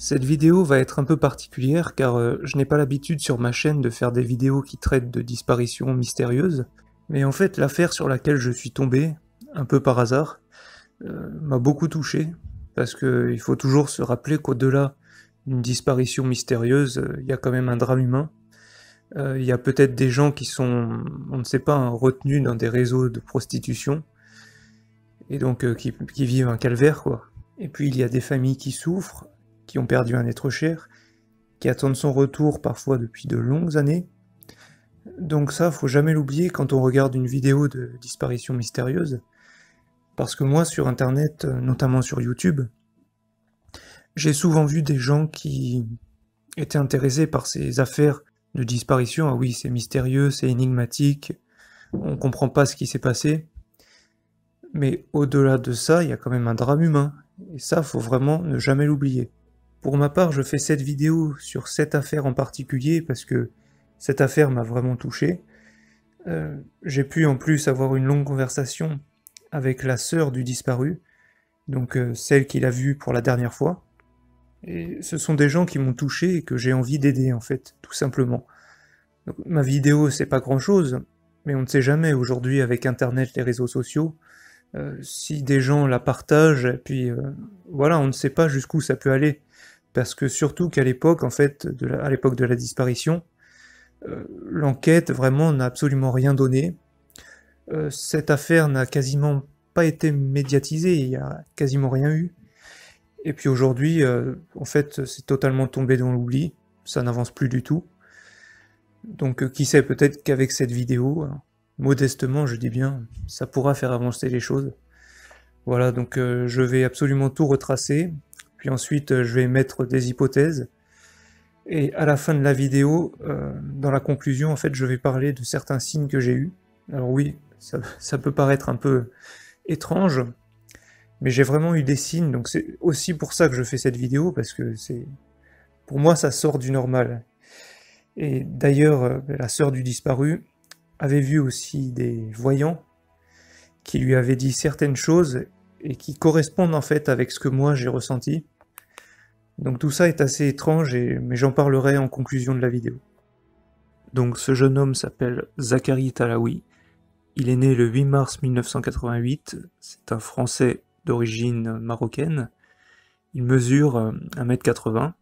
Cette vidéo va être un peu particulière car je n'ai pas l'habitude sur ma chaîne de faire des vidéos qui traitent de disparitions mystérieuses, mais en fait l'affaire sur laquelle je suis tombé, un peu par hasard, m'a beaucoup touché, parce qu'il faut toujours se rappeler qu'au-delà d'une disparition mystérieuse, il y a quand même un drame humain. Il y a peut-être des gens qui sont, on ne sait pas, hein, retenus dans des réseaux de prostitution, et donc qui vivent un calvaire, quoi. Et puis il y a des familles qui souffrent, qui ont perdu un être cher, qui attendent son retour parfois depuis de longues années. Donc ça, faut jamais l'oublier quand on regarde une vidéo de disparition mystérieuse, parce que moi sur internet, notamment sur YouTube, j'ai souvent vu des gens qui étaient intéressés par ces affaires de disparition. Ah oui, c'est mystérieux, c'est énigmatique, on comprend pas ce qui s'est passé. Mais au-delà de ça, il y a quand même un drame humain, et ça, faut vraiment ne jamais l'oublier. Pour ma part, je fais cette vidéo sur cette affaire en particulier parce que cette affaire m'a vraiment touché. J'ai pu en plus avoir une longue conversation avec la sœur du disparu, donc celle qu'il a vue pour la dernière fois. Et ce sont des gens qui m'ont touché et que j'ai envie d'aider en fait, tout simplement. Donc, ma vidéo, c'est pas grand-chose, mais on ne sait jamais aujourd'hui avec internet, les réseaux sociaux, si des gens la partagent, et puis voilà, on ne sait pas jusqu'où ça peut aller. Parce que surtout qu'à l'époque, en fait, à l'époque de la disparition, l'enquête vraiment n'a absolument rien donné. Cette affaire n'a quasiment pas été médiatisée, il y a quasiment rien eu. Et puis aujourd'hui, en fait, c'est totalement tombé dans l'oubli, ça n'avance plus du tout. Donc qui sait, peut-être qu'avec cette vidéo, modestement je dis bien, ça pourra faire avancer les choses. Voilà, donc je vais absolument tout retracer, puis ensuite je vais mettre des hypothèses, et à la fin de la vidéo, dans la conclusion, en fait, je vais parler de certains signes que j'ai eus. Alors oui, ça peut paraître un peu étrange, mais j'ai vraiment eu des signes, donc c'est aussi pour ça que je fais cette vidéo, parce que pour moi ça sort du normal. Et d'ailleurs, la sœur du disparu avait vu aussi des voyants qui lui avaient dit certaines choses et qui correspondent en fait avec ce que moi j'ai ressenti. Donc tout ça est assez étrange, mais j'en parlerai en conclusion de la vidéo. Donc ce jeune homme s'appelle Zachary Talaoui, il est né le 8 mars 1988, c'est un Français d'origine marocaine, il mesure 1m80,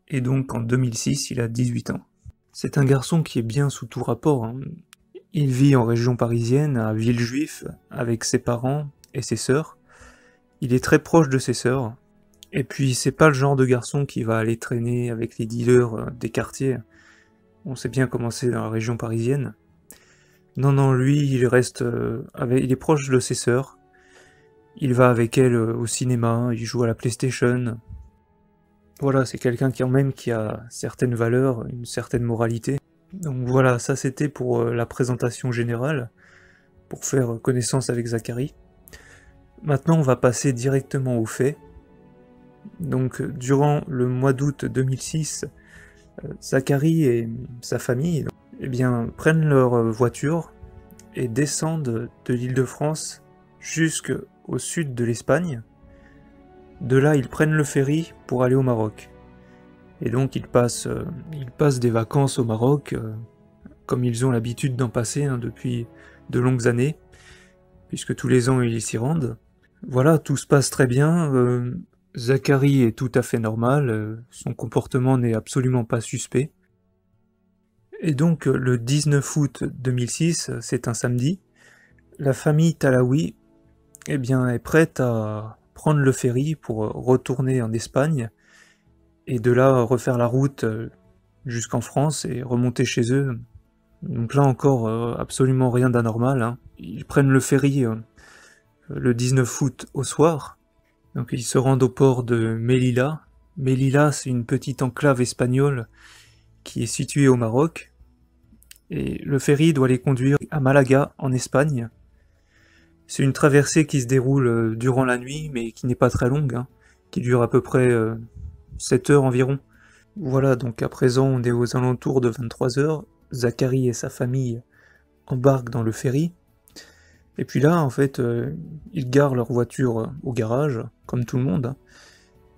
et donc en 2006 il a 18 ans. C'est un garçon qui est bien sous tout rapport, hein. Il vit en région parisienne, à Villejuif, avec ses parents et ses sœurs. Il est très proche de ses sœurs. Et puis c'est pas le genre de garçon qui va aller traîner avec les dealers des quartiers. On sait bien comment c'est dans la région parisienne. Non, non, lui, il reste il est proche de ses sœurs. Il va avec elles au cinéma, il joue à la PlayStation. Voilà, c'est quelqu'un qui a certaines valeurs, une certaine moralité. Donc voilà, ça c'était pour la présentation générale, pour faire connaissance avec Zachary. Maintenant, on va passer directement aux faits. Donc, durant le mois d'août 2006, Zachary et sa famille prennent leur voiture et descendent de l'Île-de-France jusqu'au sud de l'Espagne. De là, ils prennent le ferry pour aller au Maroc. Et donc, ils passent des vacances au Maroc, comme ils ont l'habitude d'en passer depuis de longues années, puisque tous les ans, ils s'y rendent. Voilà, tout se passe très bien. Zachary est tout à fait normal, son comportement n'est absolument pas suspect. Et donc le 19 août 2006, c'est un samedi, la famille Talaoui est prête à prendre le ferry pour retourner en Espagne, et de là refaire la route jusqu'en France et remonter chez eux. Donc là encore, absolument rien d'anormal, hein. Ils prennent le ferry le 19 août au soir. Donc ils se rendent au port de Melilla. Melilla, c'est une petite enclave espagnole qui est située au Maroc. Et le ferry doit les conduire à Malaga, en Espagne. C'est une traversée qui se déroule durant la nuit, mais qui n'est pas très longue, hein, qui dure à peu près 7 heures environ. Voilà, donc à présent on est aux alentours de 23 heures. Zachary et sa famille embarquent dans le ferry. Et puis là, en fait, ils garent leur voiture au garage, comme tout le monde, hein.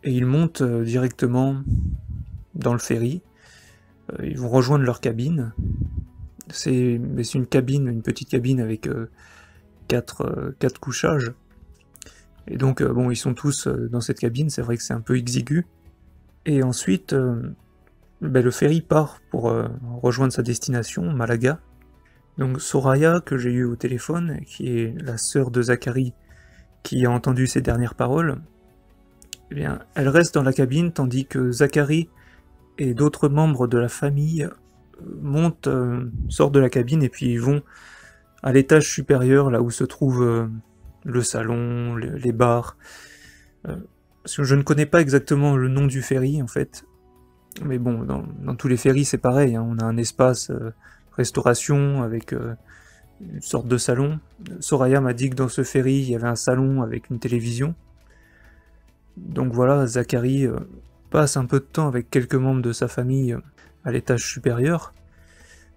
et ils montent directement dans le ferry. Ils vont rejoindre leur cabine. C'est une cabine, une petite cabine avec 4 couchages. Et donc bon, ils sont tous dans cette cabine, c'est vrai que c'est un peu exigu. Et ensuite, le ferry part pour rejoindre sa destination, Malaga. Donc Soraya, que j'ai eu au téléphone, qui est la sœur de Zachary, qui a entendu ses dernières paroles, eh bien, elle reste dans la cabine tandis que Zachary et d'autres membres de la famille sortent de la cabine et puis ils vont à l'étage supérieur, là où se trouve le salon, les bars. Parce que je ne connais pas exactement le nom du ferry en fait, mais bon, dans tous les ferries c'est pareil, hein, on a un espace restauration avec une sorte de salon. Soraya m'a dit que dans ce ferry il y avait un salon avec une télévision. Donc voilà, Zachary passe un peu de temps avec quelques membres de sa famille à l'étage supérieur.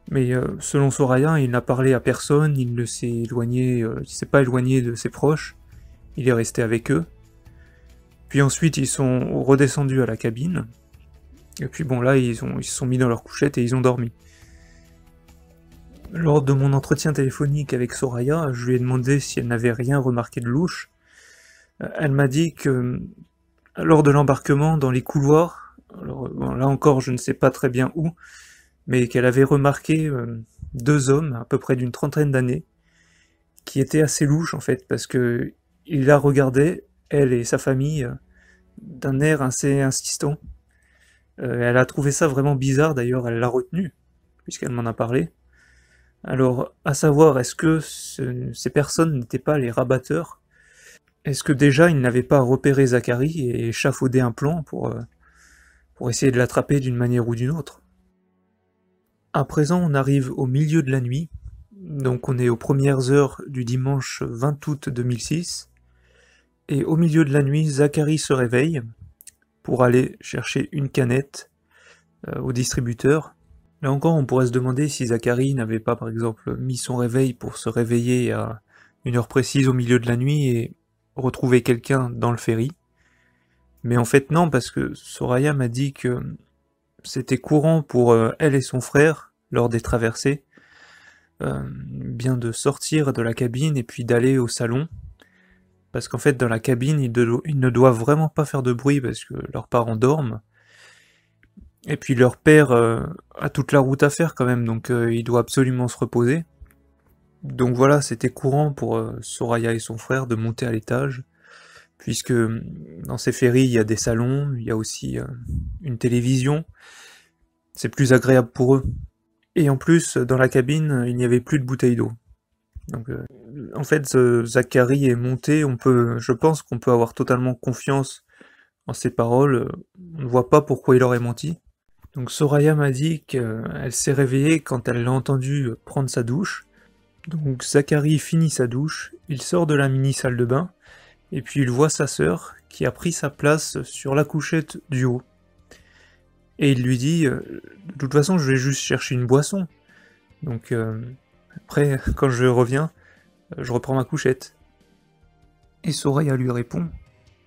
Mais selon Soraya, il n'a parlé à personne, il ne s'est pas éloigné de ses proches, il est resté avec eux. Puis ensuite, ils sont redescendus à la cabine, et puis bon là, ils se sont mis dans leur couchette et ils ont dormi. Lors de mon entretien téléphonique avec Soraya, je lui ai demandé si elle n'avait rien remarqué de louche. Elle m'a dit que lors de l'embarquement dans les couloirs, alors bon, là encore je ne sais pas très bien où, mais qu'elle avait remarqué 2 hommes, à peu près d'une trentaine d'années, qui étaient assez louches en fait, parce que ils la regardaient, elle et sa famille, d'un air assez insistant. Elle a trouvé ça vraiment bizarre, d'ailleurs elle l'a retenu, puisqu'elle m'en a parlé. Alors, à savoir, est-ce que ces personnes n'étaient pas les rabatteurs? Est-ce que déjà ils n'avaient pas repéré Zachary et échafaudé un plan pour essayer de l'attraper d'une manière ou d'une autre? À présent, on arrive au milieu de la nuit, donc on est aux premières heures du dimanche 20 août 2006, et au milieu de la nuit, Zachary se réveille pour aller chercher une canette au distributeur. Là encore, on pourrait se demander si Zachary n'avait pas par exemple mis son réveil pour se réveiller à une heure précise au milieu de la nuit et retrouver quelqu'un dans le ferry. Mais en fait non, parce que Soraya m'a dit que c'était courant pour elle et son frère, lors des traversées, bien de sortir de la cabine et puis d'aller au salon. Parce qu'en fait, dans la cabine, ils ne doivent vraiment pas faire de bruit parce que leurs parents dorment. Et puis leur père a toute la route à faire quand même, donc il doit absolument se reposer. Donc voilà, c'était courant pour Soraya et son frère de monter à l'étage, puisque dans ces ferries, il y a des salons, il y a aussi une télévision. C'est plus agréable pour eux. Et en plus, dans la cabine, il n'y avait plus de bouteilles d'eau. Donc, en fait, Zachary est monté, je pense qu'on peut avoir totalement confiance en ses paroles, on ne voit pas pourquoi il aurait menti. Donc Soraya m'a dit qu'elle s'est réveillée quand elle l'a entendu prendre sa douche. Donc Zachary finit sa douche, il sort de la mini salle de bain, et puis il voit sa sœur qui a pris sa place sur la couchette du haut. Et il lui dit de toute façon je vais juste chercher une boisson. Donc après quand je reviens, je reprends ma couchette. Et Soraya lui répond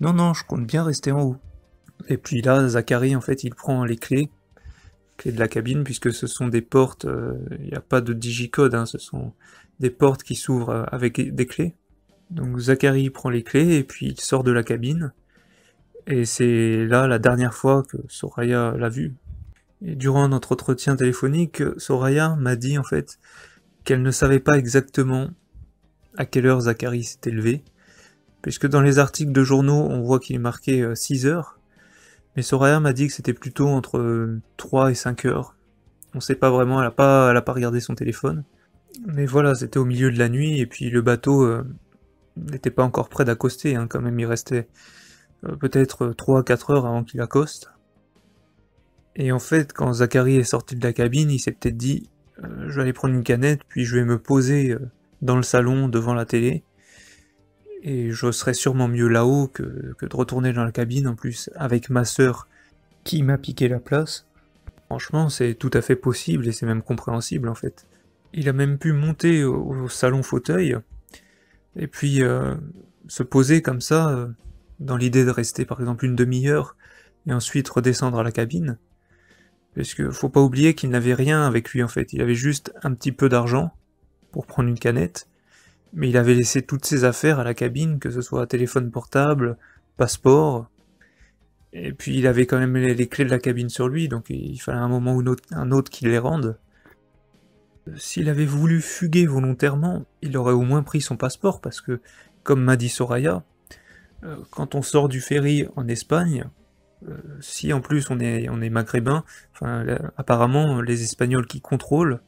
non non, je compte bien rester en haut. Et puis là Zachary en fait il prend les clés de la cabine, puisque ce sont des portes, il n'y a pas de digicode, hein, ce sont des portes qui s'ouvrent avec des clés. Donc Zachary prend les clés et puis il sort de la cabine, et c'est là la dernière fois que Soraya l'a vu. Et durant notre entretien téléphonique, Soraya m'a dit en fait qu'elle ne savait pas exactement à quelle heure Zachary s'était levé, puisque dans les articles de journaux on voit qu'il est marqué 6 heures, mais Soraya m'a dit que c'était plutôt entre 3 et 5 heures. On sait pas vraiment, elle a pas regardé son téléphone. Mais voilà, c'était au milieu de la nuit, et puis le bateau n'était pas encore prêt d'accoster, hein, quand même, il restait peut-être 3 à 4 heures avant qu'il accoste. Et en fait, quand Zachary est sorti de la cabine, il s'est peut-être dit je vais aller prendre une canette, puis je vais me poser dans le salon devant la télé, et je serais sûrement mieux là-haut que de retourner dans la cabine, en plus, avec ma sœur qui m'a piqué la place. Franchement, c'est tout à fait possible, et c'est même compréhensible, en fait. Il a même pu monter au salon fauteuil, et puis se poser comme ça, dans l'idée de rester par exemple une demi-heure, et ensuite redescendre à la cabine. Parce que faut pas oublier qu'il n'avait rien avec lui en fait, il avait juste un petit peu d'argent pour prendre une canette, mais il avait laissé toutes ses affaires à la cabine, que ce soit téléphone portable, passeport, et puis il avait quand même les clés de la cabine sur lui, donc il fallait un moment ou un autre qu'il les rende. S'il avait voulu fuguer volontairement, il aurait au moins pris son passeport, parce que, comme m'a dit Soraya, quand on sort du ferry en Espagne, si en plus on est maghrébin, enfin apparemment les Espagnols qui contrôlent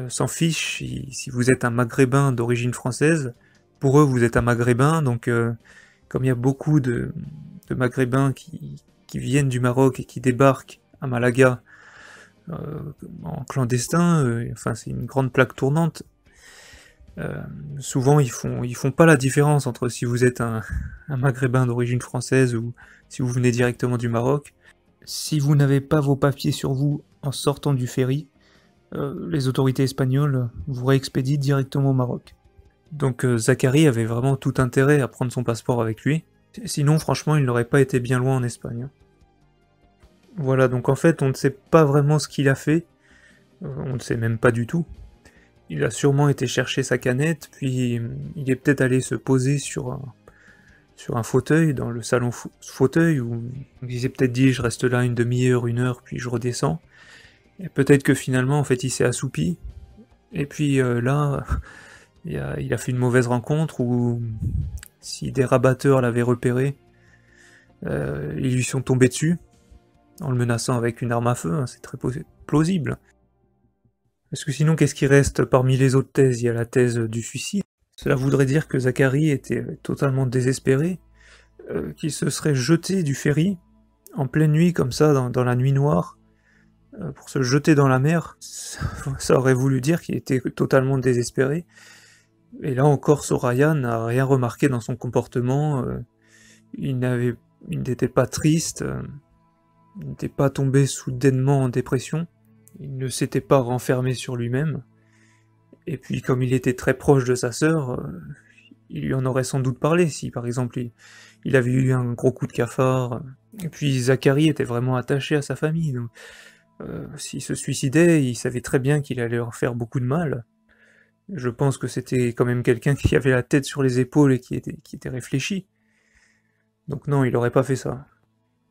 s'en fichent si vous êtes un maghrébin d'origine française, pour eux vous êtes un maghrébin, donc comme il y a beaucoup de maghrébins qui viennent du Maroc et qui débarquent à Malaga en clandestin, enfin c'est une grande plaque tournante. Souvent ils font pas la différence entre si vous êtes un maghrébin d'origine française ou si vous venez directement du Maroc. Si vous n'avez pas vos papiers sur vous en sortant du ferry, les autorités espagnoles vous réexpédient directement au Maroc. Donc Zachary avait vraiment tout intérêt à prendre son passeport avec lui, sinon franchement il n'aurait pas été bien loin en Espagne. Voilà, donc en fait on ne sait pas vraiment ce qu'il a fait, on ne sait même pas du tout. Il a sûrement été chercher sa canette, puis il est peut-être allé se poser sur un fauteuil, dans le salon fauteuil, où il s'est peut-être dit je reste là une demi-heure, une heure, puis je redescends. Et peut-être que finalement, en fait, il s'est assoupi, et puis là, il a fait une mauvaise rencontre, ou si des rabatteurs l'avaient repéré, ils lui sont tombés dessus, en le menaçant avec une arme à feu, hein, c'est très plausible. Parce que sinon, qu'est-ce qui reste parmi les autres thèses? Il y a la thèse du suicide. Cela voudrait dire que Zachary était totalement désespéré, qu'il se serait jeté du ferry, en pleine nuit, comme ça, dans la nuit noire, pour se jeter dans la mer. Ça aurait voulu dire qu'il était totalement désespéré. Et là encore, Soraya n'a rien remarqué dans son comportement, il n'était pas triste, il n'était pas tombé soudainement en dépression, il ne s'était pas renfermé sur lui-même, et puis comme il était très proche de sa sœur, il lui en aurait sans doute parlé, si par exemple il avait eu un gros coup de cafard, et puis Zachary était vraiment attaché à sa famille, donc s'il se suicidait, il savait très bien qu'il allait leur faire beaucoup de mal. Je pense que c'était quand même quelqu'un qui avait la tête sur les épaules et qui était réfléchi. Donc non, il aurait pas fait ça.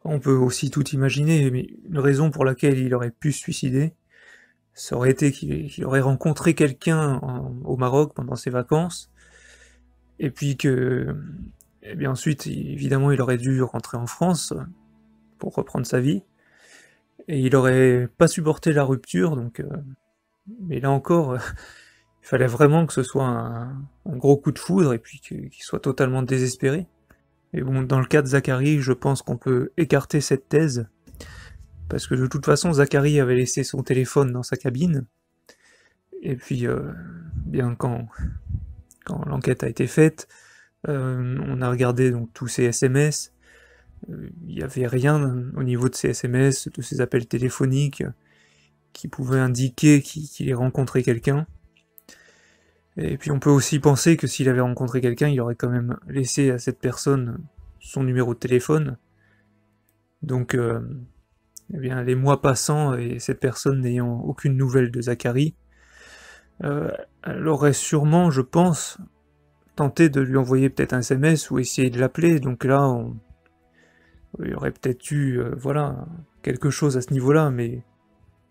On peut aussi tout imaginer, mais une raison pour laquelle il aurait pu se suicider, ça aurait été qu'il aurait rencontré quelqu'un au Maroc pendant ses vacances, et puis que, et bien ensuite, évidemment, il aurait dû rentrer en France pour reprendre sa vie, et il aurait pas supporté la rupture, donc, mais là encore, il fallait vraiment que ce soit un gros coup de foudre, et puis qu'il soit totalement désespéré. Et bon, dans le cas de Zachary, je pense qu'on peut écarter cette thèse, parce que de toute façon, Zachary avait laissé son téléphone dans sa cabine, et puis, bien quand l'enquête a été faite, on a regardé donc tous ses SMS, il n'y avait rien au niveau de ses SMS, de ses appels téléphoniques, qui pouvait indiquer qu'il ait rencontré quelqu'un. Et puis on peut aussi penser que s'il avait rencontré quelqu'un, il aurait quand même laissé à cette personne son numéro de téléphone. Donc, eh bien, les mois passant et cette personne n'ayant aucune nouvelle de Zachary, elle aurait sûrement, je pense, tenté de lui envoyer peut-être un SMS ou essayer de l'appeler. Donc là, il y aurait peut-être eu, voilà, quelque chose à ce niveau-là. Mais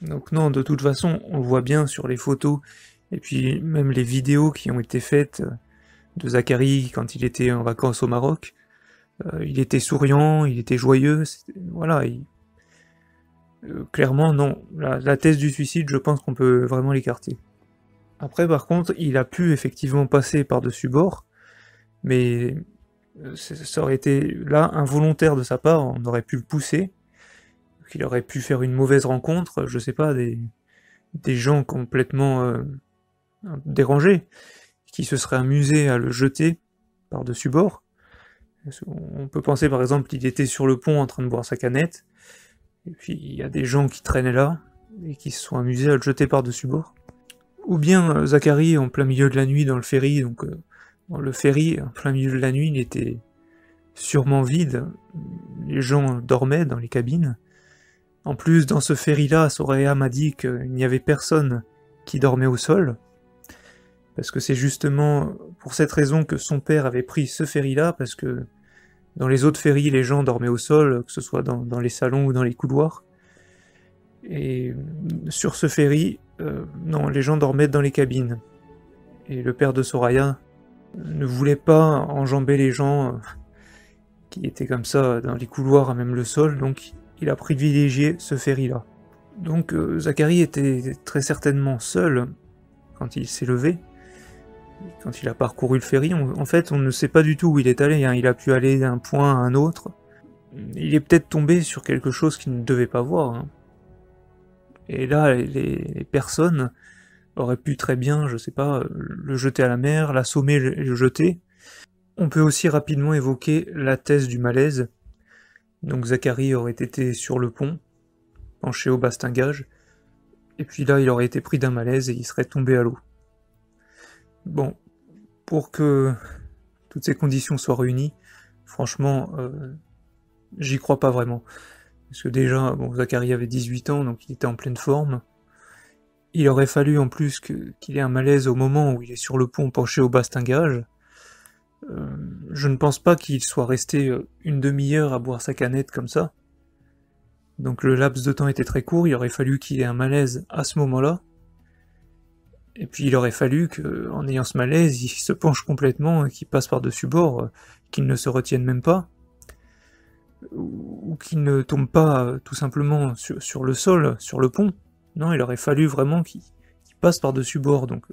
donc non, de toute façon, on le voit bien sur les photos. Et puis même les vidéos qui ont été faites de Zachary quand il était en vacances au Maroc, il était souriant, il était joyeux, voilà, clairement non, la thèse du suicide, je pense qu'on peut vraiment l'écarter. Après par contre, il a pu effectivement passer par-dessus bord, mais ça aurait été là involontaire de sa part, on aurait pu le pousser, qu'il aurait pu faire une mauvaise rencontre, je sais pas, des gens complètement dérangé, qui se serait amusé à le jeter par-dessus bord. On peut penser par exemple qu'il était sur le pont en train de boire sa canette, et puis il y a des gens qui traînaient là, et qui se sont amusés à le jeter par-dessus bord. Ou bien Zachary en plein milieu de la nuit dans le ferry, donc le ferry, en plein milieu de la nuit, il était sûrement vide, les gens dormaient dans les cabines. En plus, dans ce ferry-là, Soraya m'a dit qu'il n'y avait personne qui dormait au sol, parce que c'est justement pour cette raison que son père avait pris ce ferry-là, parce que dans les autres ferries, les gens dormaient au sol, que ce soit dans les salons ou dans les couloirs. Et sur ce ferry, non, les gens dormaient dans les cabines. Et le père de Soraya ne voulait pas enjamber les gens qui étaient comme ça dans les couloirs à même le sol, donc il a privilégié ce ferry-là. Donc Zacharie était très certainement seul quand il s'est levé, quand il a parcouru le ferry. En fait, on ne sait pas du tout où il est allé, hein. Il a pu aller d'un point à un autre. Il est peut-être tombé sur quelque chose qu'il ne devait pas voir, hein. Et là, les personnes auraient pu très bien, je sais pas, le jeter à la mer, l'assommer et le jeter. On peut aussi rapidement évoquer la thèse du malaise. Donc Zacharie aurait été sur le pont, penché au bastingage, et puis là il aurait été pris d'un malaise et il serait tombé à l'eau. Bon, pour que toutes ces conditions soient réunies, franchement, j'y crois pas vraiment. Parce que déjà, bon, Zacharie avait 18 ans, donc il était en pleine forme. Il aurait fallu en plus qu'il ait un malaise au moment où il est sur le pont penché au bastingage. Je ne pense pas qu'il soit resté une demi-heure à boire sa canette comme ça. Donc le laps de temps était très court, il aurait fallu qu'il ait un malaise à ce moment-là. Et puis il aurait fallu qu'en ayant ce malaise, il se penche complètement, qu'il passe par-dessus bord, qu'il ne se retienne même pas, ou qu'il ne tombe pas tout simplement sur le sol, sur le pont. Non, il aurait fallu vraiment qu'il passe par-dessus bord, donc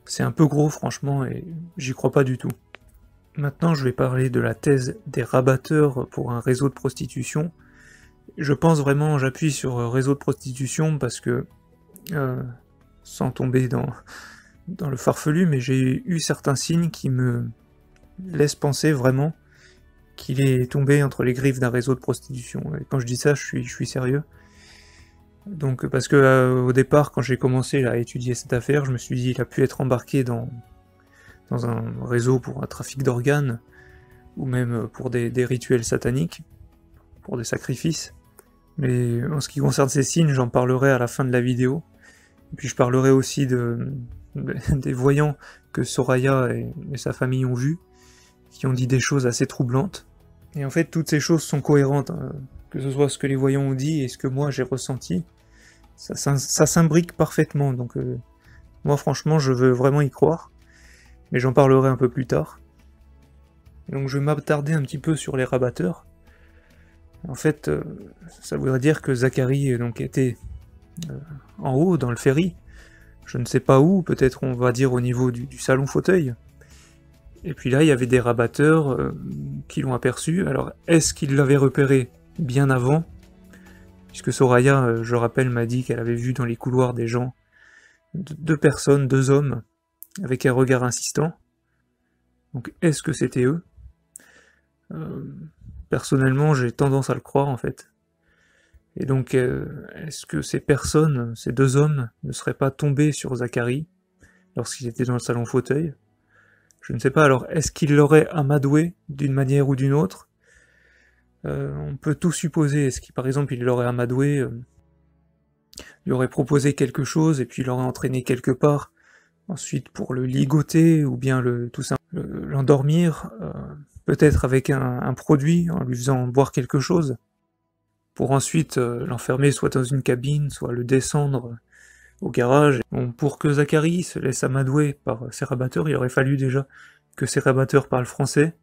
c'est un peu gros franchement, et j'y crois pas du tout. Maintenant je vais parler de la thèse des rabatteurs pour un réseau de prostitution. Je pense vraiment, j'appuie sur réseau de prostitution parce que, sans tomber dans le farfelu, mais j'ai eu certains signes qui me laissent penser vraiment qu'il est tombé entre les griffes d'un réseau de prostitution. Et quand je dis ça, je suis sérieux. Donc, parce que au départ, quand j'ai commencé à étudier cette affaire, je me suis dit il a pu être embarqué dans un réseau pour un trafic d'organes, ou même pour des rituels sataniques, pour des sacrifices. Mais en ce qui concerne ces signes, j'en parlerai à la fin de la vidéo. Et puis je parlerai aussi des voyants que Soraya et sa famille ont vus, qui ont dit des choses assez troublantes. Et en fait, toutes ces choses sont cohérentes, hein. Que ce soit ce que les voyants ont dit et ce que moi j'ai ressenti, ça s'imbrique parfaitement. Donc moi franchement, je veux vraiment y croire, mais j'en parlerai un peu plus tard. Donc je vais m'attarder un petit peu sur les rabatteurs. En fait, ça voudrait dire que Zacharie donc était en haut, dans le ferry, je ne sais pas où, peut-être on va dire au niveau du salon fauteuil. Et puis là, il y avait des rabatteurs qui l'ont aperçu. Alors, est-ce qu'ils l'avaient repéré bien avant? Puisque Soraya, je rappelle, m'a dit qu'elle avait vu dans les couloirs des gens, deux personnes, deux hommes, avec un regard insistant. Donc, est-ce que c'était eux? Personnellement, j'ai tendance à le croire, en fait. Et donc, est-ce que ces personnes, ces deux hommes, ne seraient pas tombés sur Zacharie lorsqu'il était dans le salon fauteuil? Je ne sais pas, alors est-ce qu'il l'aurait amadoué d'une manière ou d'une autre? On peut tout supposer. Est-ce qu'il, par exemple, il l'aurait amadoué, lui aurait proposé quelque chose et puis il l'aurait entraîné quelque part, ensuite pour le ligoter ou bien tout simplement l'endormir, peut-être avec un produit, en lui faisant boire quelque chose, pour ensuite l'enfermer soit dans une cabine, soit le descendre au garage. Bon, pour que Zacharie se laisse amadouer par ses rabatteurs, il aurait fallu déjà que ses rabatteurs parlent français,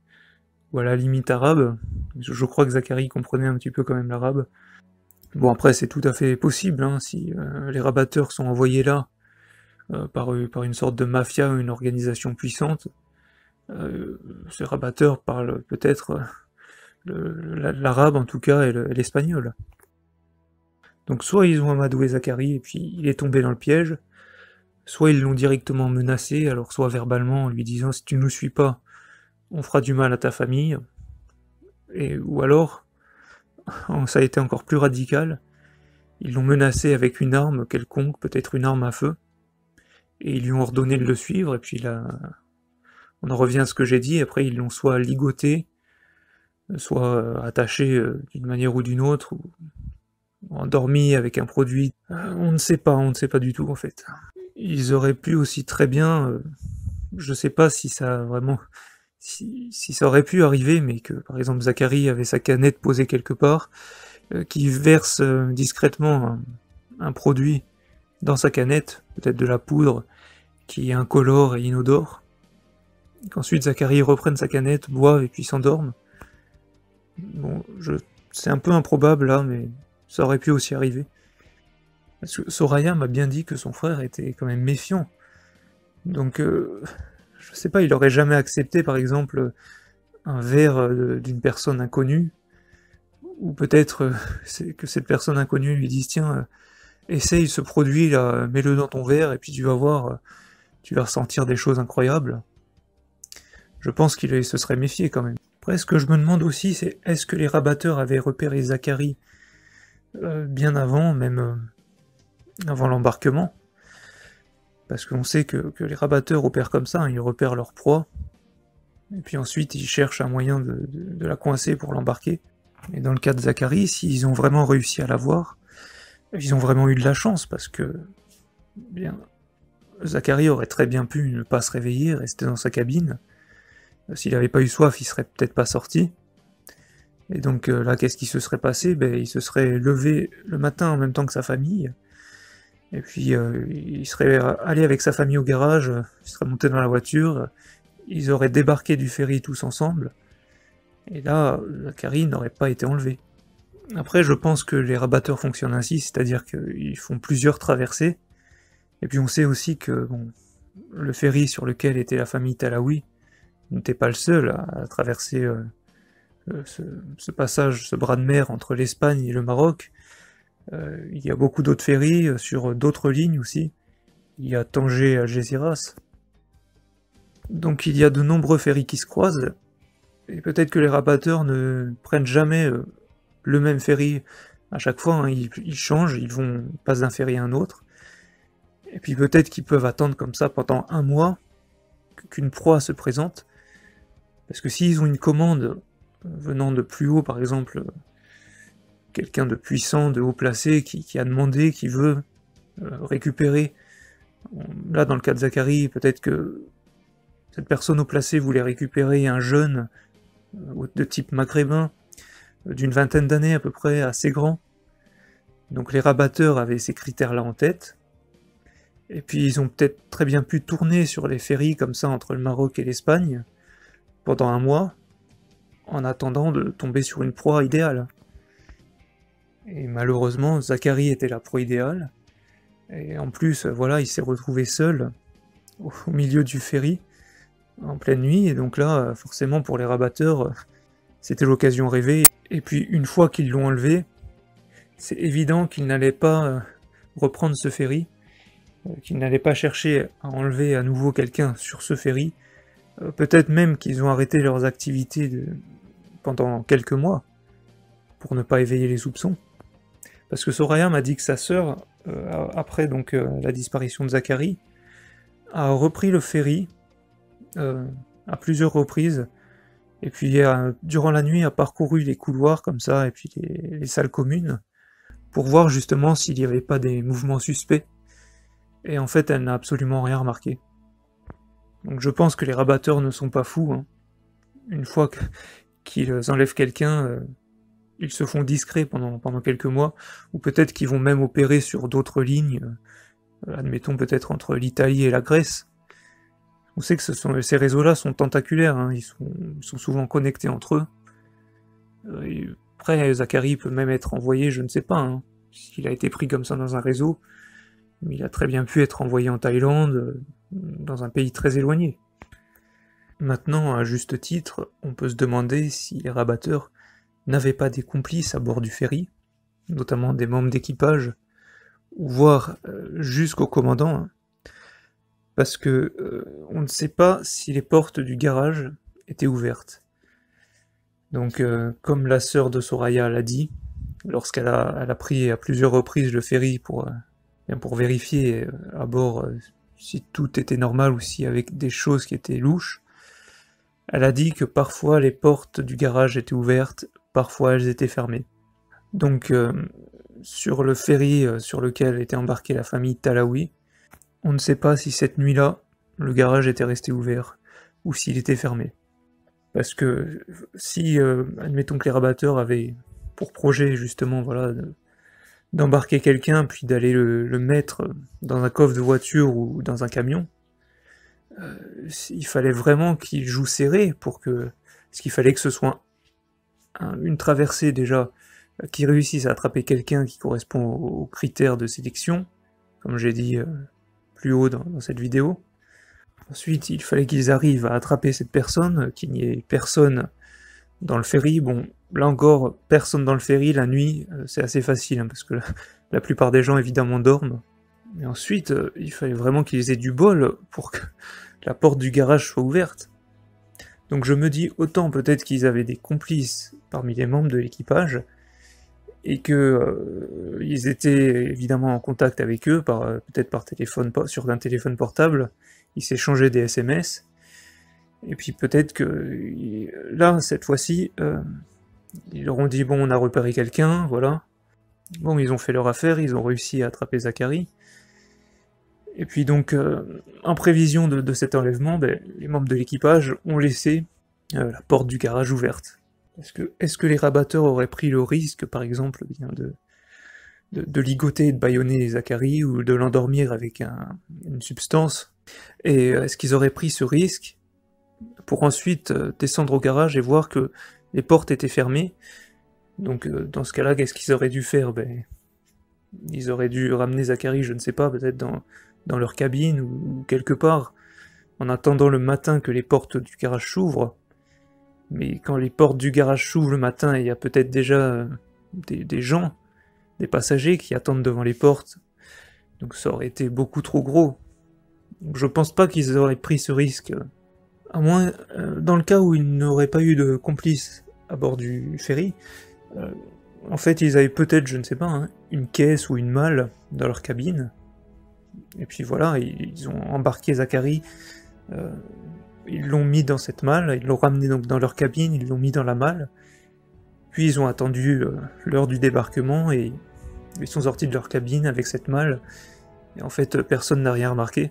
ou à la limite arabe. Je crois que Zacharie comprenait un petit peu quand même l'arabe. Bon, après c'est tout à fait possible, hein, si les rabatteurs sont envoyés là par une sorte de mafia ou une organisation puissante, ces rabatteurs parlent peut-être l'arabe en tout cas et l'espagnol. Donc soit ils ont amadoué Zacharie et puis il est tombé dans le piège, soit ils l'ont directement menacé, alors soit verbalement en lui disant si tu ne nous suis pas, on fera du mal à ta famille, ou alors, ça a été encore plus radical, ils l'ont menacé avec une arme quelconque, peut-être une arme à feu, et ils lui ont ordonné de le suivre, et puis là, on en revient à ce que j'ai dit, après ils l'ont soit ligoté, soit attachés d'une manière ou d'une autre, ou endormis avec un produit. On ne sait pas du tout en fait. Ils auraient pu aussi très bien, je sais pas si ça a vraiment, si ça aurait pu arriver, mais que par exemple Zachary avait sa canette posée quelque part, qui verse discrètement un produit dans sa canette, peut-être de la poudre, qui est incolore et inodore, et qu'ensuite Zachary reprenne sa canette, boive et puis s'endorme. Bon, c'est un peu improbable là, mais ça aurait pu aussi arriver. Parce que Soraya m'a bien dit que son frère était quand même méfiant. Donc, je sais pas, il aurait jamais accepté par exemple un verre d'une personne inconnue, ou peut-être que cette personne inconnue lui dise tiens, essaye ce produit là, mets-le dans ton verre et puis tu vas voir, tu vas ressentir des choses incroyables. Je pense qu'il se serait méfié quand même. Après, ce que je me demande aussi, c'est est-ce que les rabatteurs avaient repéré Zachary bien avant, même avant l'embarquement? Parce qu'on sait que les rabatteurs opèrent comme ça, hein, ils repèrent leur proie, et puis ensuite ils cherchent un moyen de la coincer pour l'embarquer. Et dans le cas de Zachary, s'ils ont vraiment réussi à l'avoir, ils ont vraiment eu de la chance, parce que bien, Zachary aurait très bien pu ne pas se réveiller, rester dans sa cabine. S'il n'avait pas eu soif, il serait peut-être pas sorti. Et donc là, qu'est-ce qui se serait passé? Ben, il se serait levé le matin en même temps que sa famille, et puis il serait allé avec sa famille au garage, il serait monté dans la voiture, ils auraient débarqué du ferry tous ensemble, et là, Zachary n'aurait pas été enlevé. Après, je pense que les rabatteurs fonctionnent ainsi, c'est-à-dire qu'ils font plusieurs traversées, et puis on sait aussi que bon, le ferry sur lequel était la famille Talaoui n'était pas le seul à traverser ce passage, ce bras de mer entre l'Espagne et le Maroc. Il y a beaucoup d'autres ferries sur d'autres lignes aussi. Il y a Tanger-Algeciras. Donc il y a de nombreux ferries qui se croisent, et peut-être que les rabatteurs ne prennent jamais le même ferry à chaque fois, hein, ils changent, ils passent d'un ferry à un autre, et puis peut-être qu'ils peuvent attendre comme ça pendant un mois qu'une proie se présente, parce que s'ils ont une commande venant de plus haut, par exemple, quelqu'un de puissant, de haut placé, qui a demandé, qui veut récupérer, là dans le cas de Zachary, peut-être que cette personne haut placée voulait récupérer un jeune de type maghrébin, d'une vingtaine d'années à peu près, assez grand. Donc les rabatteurs avaient ces critères-là en tête, et puis ils ont peut-être très bien pu tourner sur les ferries comme ça entre le Maroc et l'Espagne pendant un mois, en attendant de tomber sur une proie idéale. Et malheureusement, Zachary était la proie idéale, et en plus, voilà, il s'est retrouvé seul au milieu du ferry, en pleine nuit, et donc là, forcément pour les rabatteurs, c'était l'occasion rêvée. Et puis une fois qu'ils l'ont enlevé, c'est évident qu'ils n'allaient pas reprendre ce ferry, qu'ils n'allaient pas chercher à enlever à nouveau quelqu'un sur ce ferry, peut-être même qu'ils ont arrêté leurs activités pendant quelques mois, pour ne pas éveiller les soupçons. Parce que Soraya m'a dit que sa sœur, après donc la disparition de Zachary, a repris le ferry à plusieurs reprises, et puis durant la nuit a parcouru les couloirs comme ça, et puis les salles communes, pour voir justement s'il n'y avait pas des mouvements suspects, et en fait elle n'a absolument rien remarqué. Donc je pense que les rabatteurs ne sont pas fous, hein. Une fois qu'ils enlèvent quelqu'un, ils se font discrets pendant quelques mois, ou peut-être qu'ils vont même opérer sur d'autres lignes, admettons peut-être entre l'Italie et la Grèce. On sait que ces réseaux-là sont tentaculaires, hein, ils sont souvent connectés entre eux. Et après, Zachary peut même être envoyé, je ne sais pas, hein, s'il a été pris comme ça dans un réseau, mais il a très bien pu être envoyé en Thaïlande, dans un pays très éloigné. Maintenant, à juste titre, on peut se demander si les rabatteurs n'avaient pas des complices à bord du ferry, notamment des membres d'équipage, ou voire jusqu'au commandant, hein, parce que on ne sait pas si les portes du garage étaient ouvertes. Donc, comme la sœur de Soraya l'a dit, lorsqu'elle a pris à plusieurs reprises le ferry pour vérifier à bord si tout était normal ou s'il y avait des choses qui étaient louches, Elle a dit que parfois les portes du garage étaient ouvertes, parfois elles étaient fermées. Donc sur le ferry sur lequel était embarquée la famille Talaoui, on ne sait pas si cette nuit-là, le garage était resté ouvert, ou s'il était fermé. Parce que si, admettons que les rabatteurs avaient pour projet justement voilà, d'embarquer quelqu'un puis d'aller le mettre dans un coffre de voiture ou dans un camion, il fallait vraiment qu'ils jouent serré parce qu'il fallait que ce soit une traversée déjà qui réussisse à attraper quelqu'un qui correspond aux critères de sélection, comme j'ai dit plus haut dans cette vidéo. Ensuite, il fallait qu'ils arrivent à attraper cette personne, qu'il n'y ait personne dans le ferry. Bon, là encore, personne dans le ferry la nuit, c'est assez facile, hein, parce que la plupart des gens évidemment dorment. Et ensuite, il fallait vraiment qu'ils aient du bol pour que la porte du garage soit ouverte. Donc je me dis, autant peut-être qu'ils avaient des complices parmi les membres de l'équipage, et que ils étaient évidemment en contact avec eux, peut-être par téléphone, sur un téléphone portable, ils s'échangeaient des SMS, et puis peut-être que là, cette fois-ci, ils leur ont dit, bon, on a repéré quelqu'un, voilà. Bon, ils ont fait leur affaire, ils ont réussi à attraper Zachary. Et puis donc, en prévision de cet enlèvement, les membres de l'équipage ont laissé la porte du garage ouverte. Est-ce que les rabatteurs auraient pris le risque, par exemple, de ligoter et de bâillonner Zachary, ou de l'endormir avec une substance? Et est-ce qu'ils auraient pris ce risque pour ensuite descendre au garage et voir que les portes étaient fermées? Donc dans ce cas-là, qu'est-ce qu'ils auraient dû faire? Ils auraient dû ramener Zachary, je ne sais pas, peut-être dans leur cabine ou quelque part, en attendant le matin que les portes du garage s'ouvrent. Mais quand les portes du garage s'ouvrent le matin, il y a peut-être déjà des gens, des passagers qui attendent devant les portes. Donc ça aurait été beaucoup trop gros. Donc je pense pas qu'ils auraient pris ce risque. À moins, dans le cas où ils n'auraient pas eu de complice à bord du ferry, en fait ils avaient peut-être, je ne sais pas, hein, une caisse ou une malle dans leur cabine. Et puis voilà, ils ont embarqué Zachary, ils l'ont mis dans cette malle, ils l'ont ramené donc dans leur cabine, ils l'ont mis dans la malle, puis ils ont attendu l'heure du débarquement et ils sont sortis de leur cabine avec cette malle, et en fait personne n'a rien remarqué.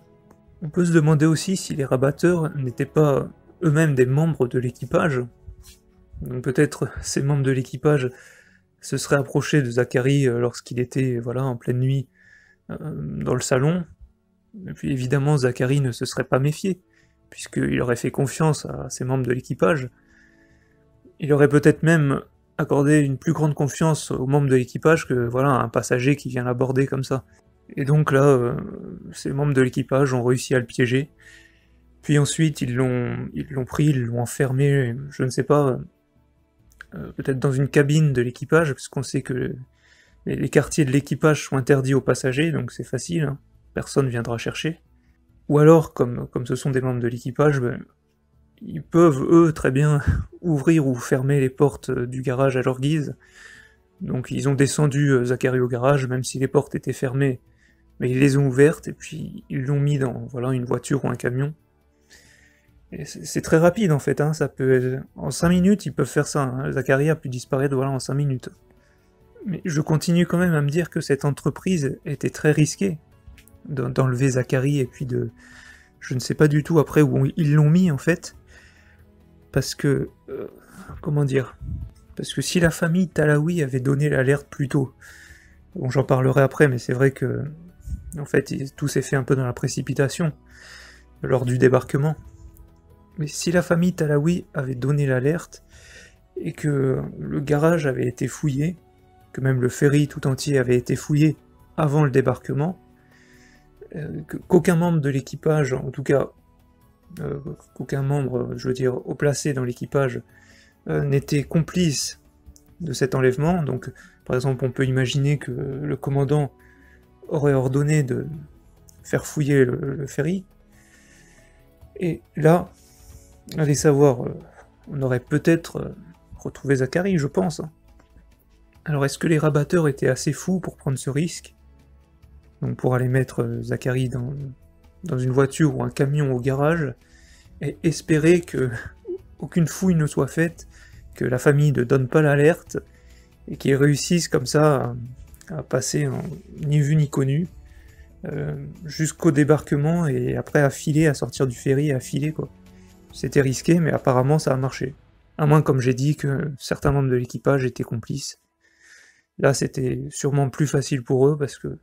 On peut se demander aussi si les rabatteurs n'étaient pas eux-mêmes des membres de l'équipage. Donc peut-être ces membres de l'équipage se seraient approchés de Zachary lorsqu'il était voilà, en pleine nuit dans le salon, et puis évidemment Zachary ne se serait pas méfié, puisqu'il aurait fait confiance à ses membres de l'équipage. Il aurait peut-être même accordé une plus grande confiance aux membres de l'équipage que voilà, un passager qui vient l'aborder comme ça. Et donc là, ces membres de l'équipage ont réussi à le piéger, puis ensuite ils l'ont pris, ils l'ont enfermé, je ne sais pas, peut-être dans une cabine de l'équipage, puisqu'on sait que les quartiers de l'équipage sont interdits aux passagers, donc c'est facile, hein, personne viendra chercher. Ou alors, comme ce sont des membres de l'équipage, ils peuvent, eux, très bien ouvrir ou fermer les portes du garage à leur guise. Donc ils ont descendu Zachary au garage, même si les portes étaient fermées, mais ils les ont ouvertes, et puis ils l'ont mis dans voilà, une voiture ou un camion. Et c'est très rapide en fait, hein, ça peut... En 5 minutes, ils peuvent faire ça, hein. Zachary a pu disparaître voilà, en 5 minutes. Mais je continue quand même à me dire que cette entreprise était très risquée, d'enlever Zachary, et puis de... Je ne sais pas du tout après où ils l'ont mis en fait, parce que... comment dire? Parce que si la famille Talaoui avait donné l'alerte plus tôt, bon j'en parlerai après, mais c'est vrai que... En fait, tout s'est fait un peu dans la précipitation, lors du débarquement. Mais si la famille Talaoui avait donné l'alerte, et que le garage avait été fouillé, que même le ferry tout entier avait été fouillé avant le débarquement, qu'aucun membre de l'équipage, en tout cas, qu'aucun membre, je veux dire, haut placé dans l'équipage, n'était complice de cet enlèvement, donc par exemple on peut imaginer que le commandant aurait ordonné de faire fouiller le ferry, et là, allez savoir, on aurait peut-être retrouvé Zachary, je pense. Alors est-ce que les rabatteurs étaient assez fous pour prendre ce risque? Donc pour aller mettre Zachary dans une voiture ou un camion au garage, et espérer que aucune fouille ne soit faite, que la famille ne donne pas l'alerte, et qu'ils réussissent comme ça à passer en ni vu ni connu, jusqu'au débarquement, et après à filer, à sortir du ferry et à filer, quoi. C'était risqué, mais apparemment ça a marché. À moins, comme j'ai dit, que certains membres de l'équipage étaient complices. Là, c'était sûrement plus facile pour eux, parce que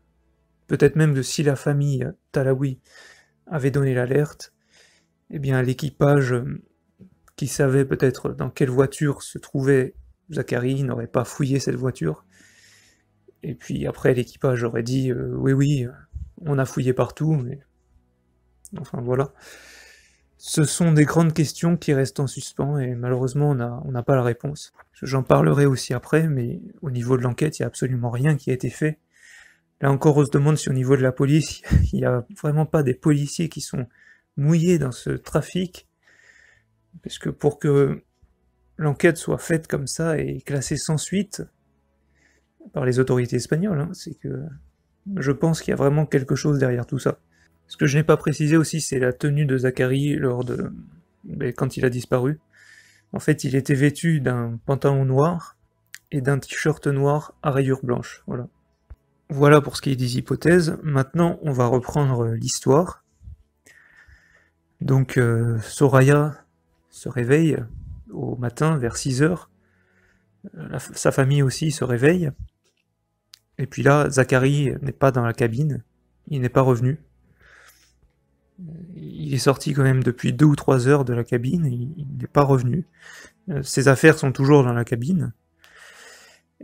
peut-être même que si la famille Talawi avait donné l'alerte, eh bien l'équipage qui savait peut-être dans quelle voiture se trouvait Zachary n'aurait pas fouillé cette voiture. Et puis après, l'équipage aurait dit oui, oui, on a fouillé partout, mais... Enfin voilà. Ce sont des grandes questions qui restent en suspens, et malheureusement, on n'a pas la réponse. J'en parlerai aussi après, mais au niveau de l'enquête, il n'y a absolument rien qui a été fait. Là encore, on se demande si au niveau de la police, il n'y a vraiment pas des policiers qui sont mouillés dans ce trafic, parce que pour que l'enquête soit faite comme ça et classée sans suite par les autorités espagnoles, hein, c'est que je pense qu'il y a vraiment quelque chose derrière tout ça. Ce que je n'ai pas précisé aussi, c'est la tenue de Zachary quand il a disparu. En fait, il était vêtu d'un pantalon noir et d'un t-shirt noir à rayures blanches, voilà. Voilà pour ce qui est des hypothèses. Maintenant, on va reprendre l'histoire. Donc, Soraya se réveille au matin vers 6 heures. Sa famille aussi se réveille. Et puis là, Zachary n'est pas dans la cabine. Il n'est pas revenu. Il est sorti quand même depuis 2 ou 3 heures de la cabine. Il n'est pas revenu. Ses affaires sont toujours dans la cabine.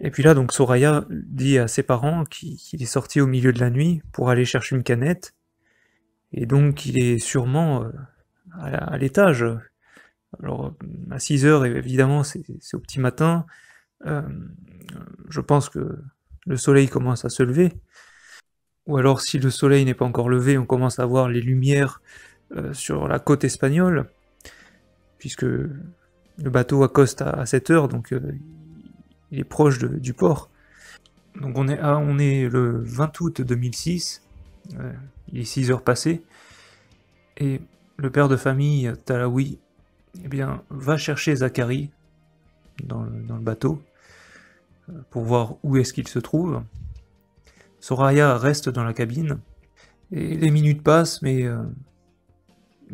Et puis là, donc Soraya dit à ses parents qu'il est sorti au milieu de la nuit pour aller chercher une canette. Et donc, il est sûrement à l'étage. Alors, à 6 heures, évidemment, c'est au petit matin. Je pense que le soleil commence à se lever. Ou alors, si le soleil n'est pas encore levé, on commence à voir les lumières sur la côte espagnole, puisque le bateau accoste à 7 heures, donc il est proche du port. Donc on est le 20 août 2006, il est 6 heures passées, et le père de famille, Talawi, eh bien, va chercher Zachary dans le bateau, pour voir où est-ce qu'il se trouve. Soraya reste dans la cabine, et les minutes passent, mais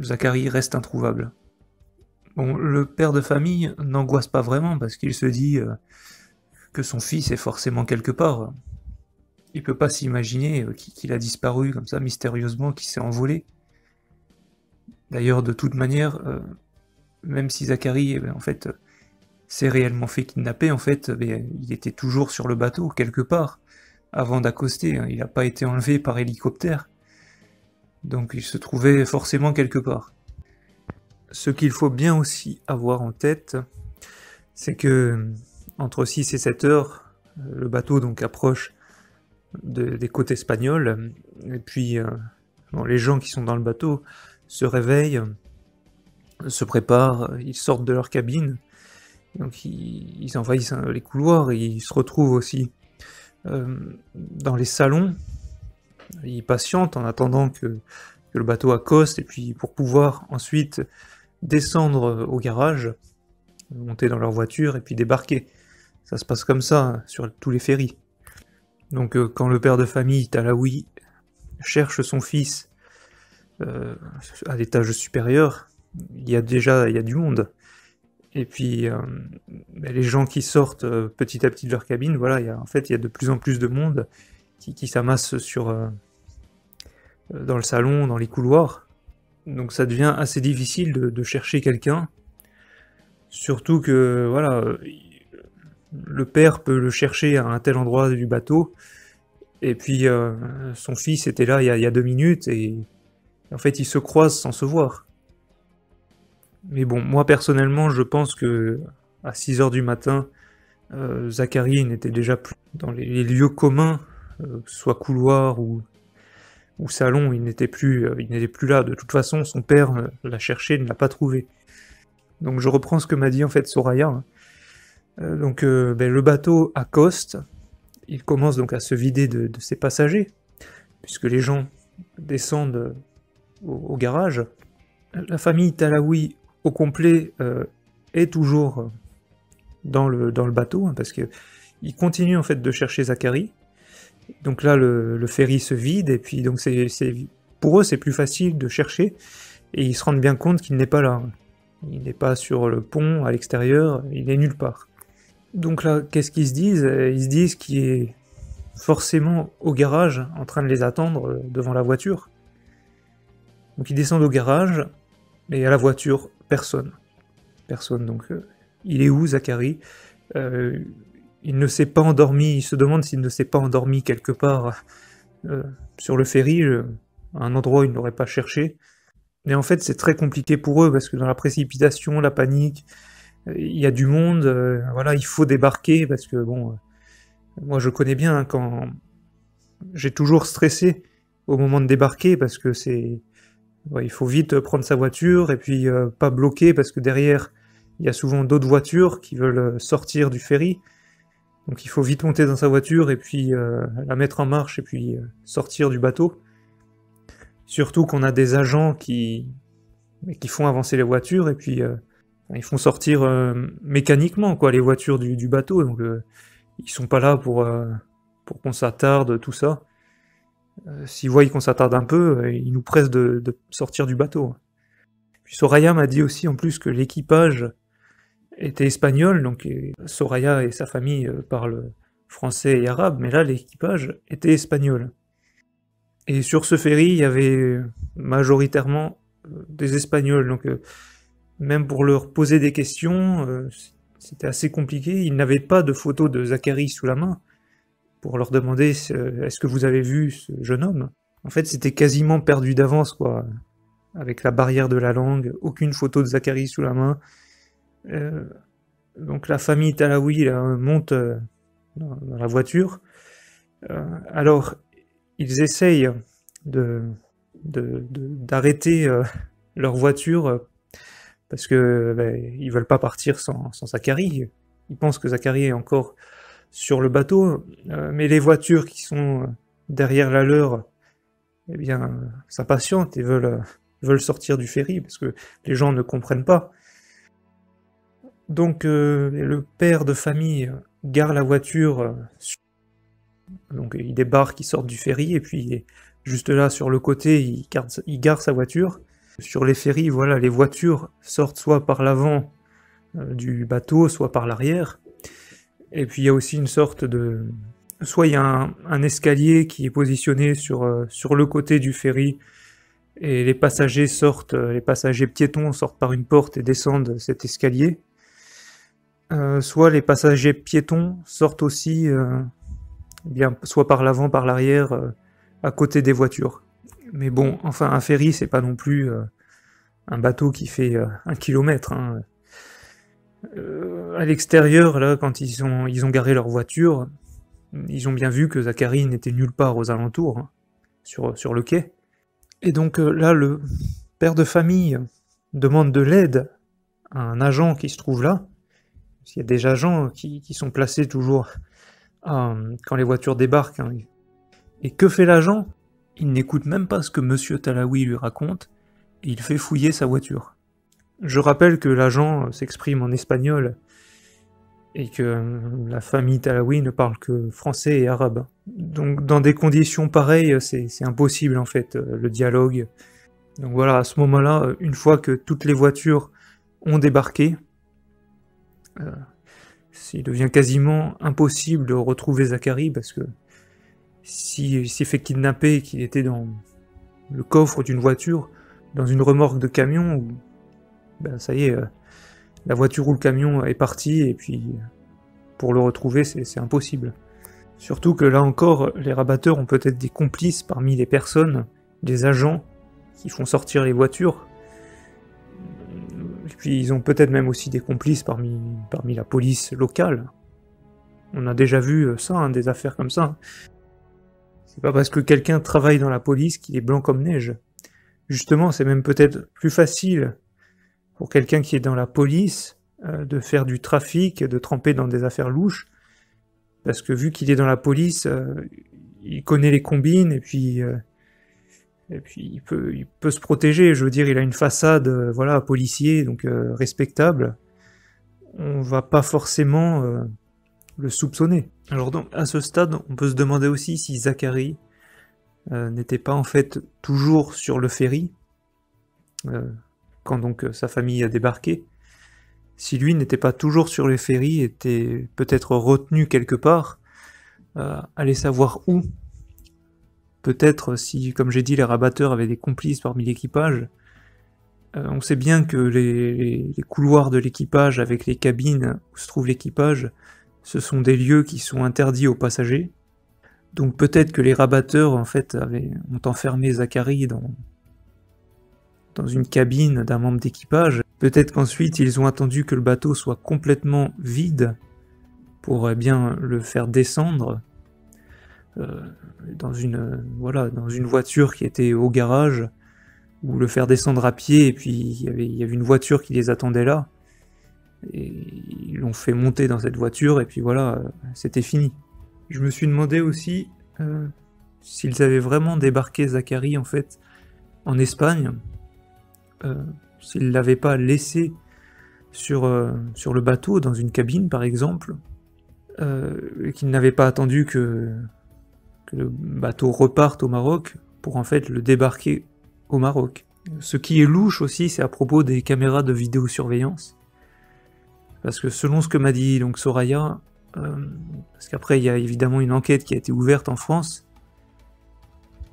Zachary reste introuvable. Bon, le père de famille n'angoisse pas vraiment, parce qu'il se dit que son fils est forcément quelque part. Il peut pas s'imaginer qu'il a disparu comme ça, mystérieusement, qu'il s'est envolé. D'ailleurs, de toute manière, même si Zachary, en fait, s'est réellement fait kidnapper, en fait, il était toujours sur le bateau, quelque part, avant d'accoster. Il n'a pas été enlevé par hélicoptère. Donc il se trouvait forcément quelque part. Ce qu'il faut bien aussi avoir en tête, c'est que entre 6 et 7 heures, le bateau donc approche des côtes espagnoles, et puis les gens qui sont dans le bateau se réveillent, se préparent, ils sortent de leur cabine, donc ils envahissent les couloirs, et ils se retrouvent aussi dans les salons, ils patientent en attendant que le bateau accoste, et puis pour pouvoir ensuite descendre au garage, monter dans leur voiture, et puis débarquer. Ça se passe comme ça sur tous les ferries. Donc quand le père de famille, Talawi, cherche son fils à l'étage supérieur, il y a du monde. Et puis les gens qui sortent petit à petit de leur cabine, voilà, il y a de plus en plus de monde qui s'amasse dans le salon, dans les couloirs. Donc ça devient assez difficile de chercher quelqu'un. Surtout que, voilà, le père peut le chercher à un tel endroit du bateau, et puis son fils était là il y a 2 minutes, et en fait ils se croisent sans se voir. Mais bon, moi personnellement, je pense que à 6 heures du matin, Zachary n'était déjà plus dans les lieux communs, que ce soit couloir ou salon, il n'était plus là. De toute façon, son père l'a cherché, ne l'a pas trouvé. Donc je reprends ce que m'a dit en fait Soraya, hein. Le bateau accoste, il commence donc à se vider de ses passagers, puisque les gens descendent au garage. La famille Talawi au complet est toujours dans le bateau, hein, parce que il continue en fait de chercher Zacharie. Donc là, le ferry se vide, et puis donc pour eux, c'est plus facile de chercher, et ils se rendent bien compte qu'il n'est pas là. Il n'est pas sur le pont, à l'extérieur, il est nulle part. Donc là, qu'est-ce qu'ils se disent? Ils se disent qu'il est forcément au garage, en train de les attendre devant la voiture. Donc ils descendent au garage, et à la voiture, personne. Personne, donc il est où, Zacharie? Il ne s'est pas endormi, il se demande s'il ne s'est pas endormi quelque part sur le ferry, à un endroit où il n'aurait pas cherché. Mais en fait, c'est très compliqué pour eux, parce que dans la précipitation, la panique, il y a du monde, voilà, il faut débarquer, parce que bon, moi je connais bien, hein, quand j'ai toujours stressé au moment de débarquer, parce que ouais, il faut vite prendre sa voiture, et puis pas bloquer, parce que derrière, il y a souvent d'autres voitures qui veulent sortir du ferry. Donc il faut vite monter dans sa voiture et puis la mettre en marche et puis sortir du bateau. Surtout qu'on a des agents qui font avancer les voitures, et puis ils font sortir mécaniquement quoi, les voitures du bateau. Donc ils sont pas là pour qu'on s'attarde, tout ça. S'ils voient qu'on s'attarde un peu, ils nous pressent de sortir du bateau. Puis Soraya m'a dit aussi en plus que l'équipage était espagnol, donc Soraya et sa famille parlent français et arabe, mais là l'équipage était espagnol. Et sur ce ferry, il y avait majoritairement des Espagnols, donc même pour leur poser des questions, c'était assez compliqué. Ils n'avaient pas de photos de Zacharie sous la main pour leur demander est-ce que vous avez vu ce jeune homme? En fait, c'était quasiment perdu d'avance, quoi, avec la barrière de la langue, aucune photo de Zacharie sous la main. Donc la famille Talaoui là, monte dans la voiture. Alors ils essayent d'arrêter leur voiture parce que ils veulent pas partir sans Zacharie. Ils pensent que Zacharie est encore sur le bateau, mais les voitures qui sont derrière la leur, eh bien, s'impatientent et veulent sortir du ferry parce que les gens ne comprennent pas. Donc le père de famille gare la voiture, donc il débarque, il sort du ferry, et puis juste là sur le côté, il gare sa voiture. Sur les ferries, voilà, les voitures sortent soit par l'avant du bateau, soit par l'arrière. Et puis il y a aussi une sorte de... Soit il y a un escalier qui est positionné sur le côté du ferry, et les passagers piétons sortent par une porte et descendent cet escalier. Soit les passagers piétons sortent aussi, bien, soit par l'avant, par l'arrière, à côté des voitures. Mais bon, enfin, un ferry, c'est pas non plus un bateau qui fait 1 kilomètre. Hein. À l'extérieur, là, quand ils ont garé leur voiture, ils ont bien vu que Zacharie n'était nulle part aux alentours, hein, sur le quai. Et donc là, le père de famille demande de l'aide à un agent qui se trouve là. Il y a des agents qui sont placés toujours quand les voitures débarquent. Hein. Et que fait l'agent? Il n'écoute même pas ce que Monsieur Talaoui lui raconte, et il fait fouiller sa voiture. Je rappelle que l'agent s'exprime en espagnol, et que la famille Talaoui ne parle que français et arabe. Donc dans des conditions pareilles, c'est impossible en fait, le dialogue. Donc voilà, à ce moment-là, une fois que toutes les voitures ont débarqué, il devient quasiment impossible de retrouver Zacharie, parce que s'il s'est fait kidnapper et qu'il était dans le coffre d'une voiture, dans une remorque de camion, ben ça y est, la voiture ou le camion est parti, et puis pour le retrouver, c'est impossible. Surtout que là encore, les rabatteurs ont peut-être des complices parmi les personnes, des agents qui font sortir les voitures. Et puis ils ont peut-être même aussi des complices parmi la police locale. On a déjà vu ça, hein, des affaires comme ça. C'est pas parce que quelqu'un travaille dans la police qu'il est blanc comme neige. Justement, c'est même peut-être plus facile pour quelqu'un qui est dans la police de faire du trafic, de tremper dans des affaires louches, parce que vu qu'il est dans la police, il connaît les combines, et puis il peut se protéger. Je veux dire, il a une façade, voilà, policier, donc respectable. on va pas forcément le soupçonner. Alors donc, à ce stade, on peut se demander aussi si Zacharie n'était pas en fait toujours sur le ferry, quand donc sa famille a débarqué, si lui n'était pas toujours sur le ferry, était peut-être retenu quelque part, allez savoir où. Peut-être si, comme j'ai dit, les rabatteurs avaient des complices parmi l'équipage. On sait bien que les couloirs de l'équipage avec les cabines où se trouve l'équipage, ce sont des lieux qui sont interdits aux passagers. Donc peut-être que les rabatteurs en fait ont enfermé Zacharie dans une cabine d'un membre d'équipage. Peut-être qu'ensuite ils ont attendu que le bateau soit complètement vide pour bien le faire descendre dans une voiture qui était au garage, ou le faire descendre à pied, et puis il y avait une voiture qui les attendait là, et ils l'ont fait monter dans cette voiture, et puis voilà, c'était fini. Je me suis demandé aussi s'ils avaient vraiment débarqué Zacharie en fait en Espagne, s'ils l'avaient pas laissé sur le bateau, dans une cabine par exemple, et qu'ils n'avaient pas attendu que le bateau reparte au Maroc pour en fait le débarquer au Maroc. Ce qui est louche aussi, c'est à propos des caméras de vidéosurveillance. Parce que selon ce que m'a dit donc Soraya, parce qu'après il y a évidemment une enquête qui a été ouverte en France,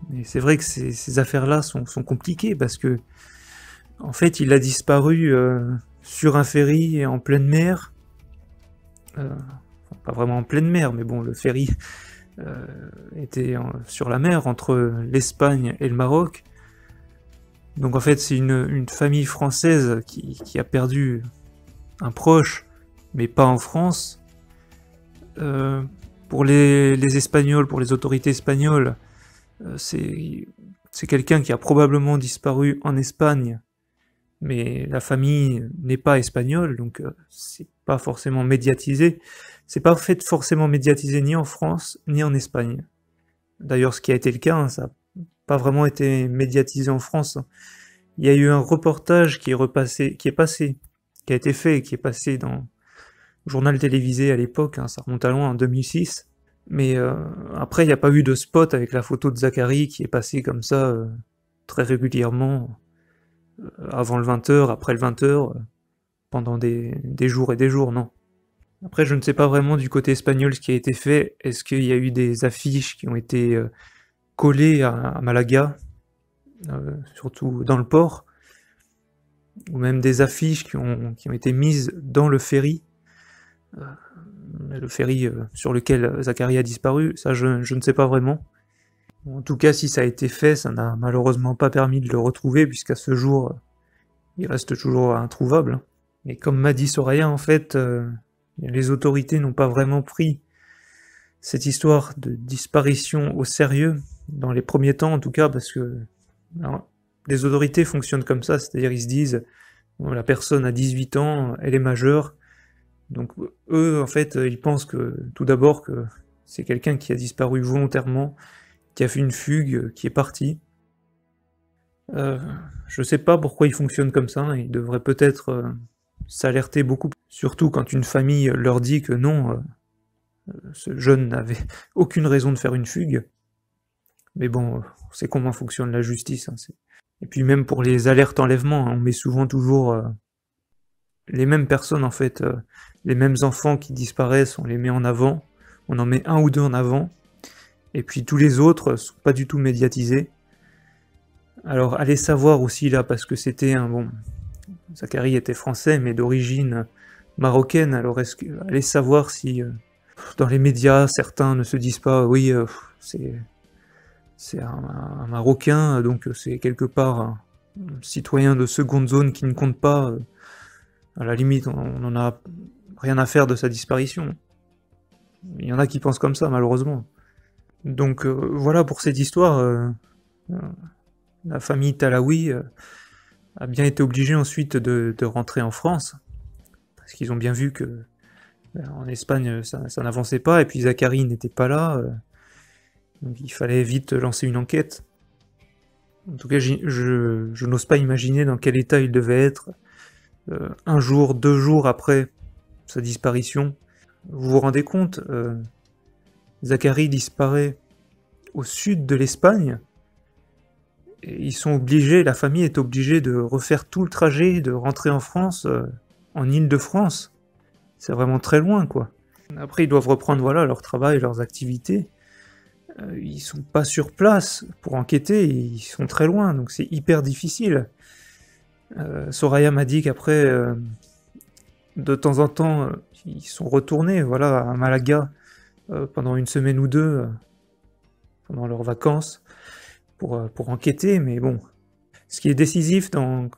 mais c'est vrai que ces affaires-là sont compliquées, parce que en fait il a disparu sur un ferry et en pleine mer, pas vraiment en pleine mer, mais bon, le ferry était sur la mer entre l'Espagne et le Maroc. Donc en fait c'est une famille française qui a perdu un proche, mais pas en France. Pour les Espagnols, pour les autorités espagnoles, c'est quelqu'un qui a probablement disparu en Espagne, mais la famille n'est pas espagnole, donc c'est pas forcément médiatisé. C'est pas fait forcément médiatisé ni en France, ni en Espagne. D'ailleurs, ce qui a été le cas, hein, ça n'a pas vraiment été médiatisé en France. Il y a eu un reportage qui a été fait et qui est passé dans le journal télévisé à l'époque, hein, ça remonte à loin, en 2006. Mais après, il n'y a pas eu de spot avec la photo de Zacharie qui est passé comme ça très régulièrement, avant le 20h, après le 20h, pendant des jours et des jours, non. Après, je ne sais pas vraiment du côté espagnol ce qui a été fait. Est-ce qu'il y a eu des affiches qui ont été collées à Malaga, surtout dans le port, ou même des affiches qui ont été mises dans le ferry sur lequel Zacharie a disparu, ça je ne sais pas vraiment. En tout cas, si ça a été fait, ça n'a malheureusement pas permis de le retrouver, puisqu'à ce jour, il reste toujours introuvable. Et comme m'a dit Soraya, en fait, les autorités n'ont pas vraiment pris cette histoire de disparition au sérieux, dans les premiers temps en tout cas, parce que les autorités fonctionnent comme ça, c'est-à-dire ils se disent, bon, la personne a 18 ans, elle est majeure, donc eux, en fait, ils pensent que, tout d'abord, que c'est quelqu'un qui a disparu volontairement, qui a fait une fugue, qui est parti. Je sais pas pourquoi ils fonctionnent comme ça, hein, ils devraient peut-être s'alerter beaucoup, surtout quand une famille leur dit que non, ce jeune n'avait aucune raison de faire une fugue. Mais bon, on sait comment fonctionne la justice, hein, et puis même pour les alertes enlèvement, hein, on met souvent toujours les mêmes personnes en fait, les mêmes enfants qui disparaissent, on les met en avant, on en met un ou deux en avant, et puis tous les autres sont pas du tout médiatisés. Alors allez savoir aussi là, parce que c'était Zacharie était français mais d'origine marocaine, alors allez savoir si dans les médias certains ne se disent pas oui c'est un Marocain, donc c'est quelque part un citoyen de seconde zone qui ne compte pas, à la limite on n'en a rien à faire de sa disparition. Il y en a qui pensent comme ça malheureusement. Donc voilà pour cette histoire, la famille Talaoui a bien été obligée ensuite de rentrer en France, parce qu'ils ont bien vu que en Espagne ça n'avançait pas, et puis Zacharie n'était pas là, donc il fallait vite lancer une enquête. En tout cas, je n'ose pas imaginer dans quel état il devait être un jour, 2 jours après sa disparition. Vous vous rendez compte, Zacharie disparaît au sud de l'Espagne, et ils sont obligés, la famille est obligée de refaire tout le trajet, de rentrer en France, en Île-de-France. C'est vraiment très loin, quoi. Après, ils doivent reprendre, voilà, leur travail, leurs activités. Ils sont pas sur place pour enquêter, ils sont très loin, donc c'est hyper difficile. Soraya m'a dit qu'après, de temps en temps, ils sont retournés, voilà, à Malaga pendant une semaine ou deux, pendant leurs vacances, pour enquêter, mais bon. Ce qui est décisif dans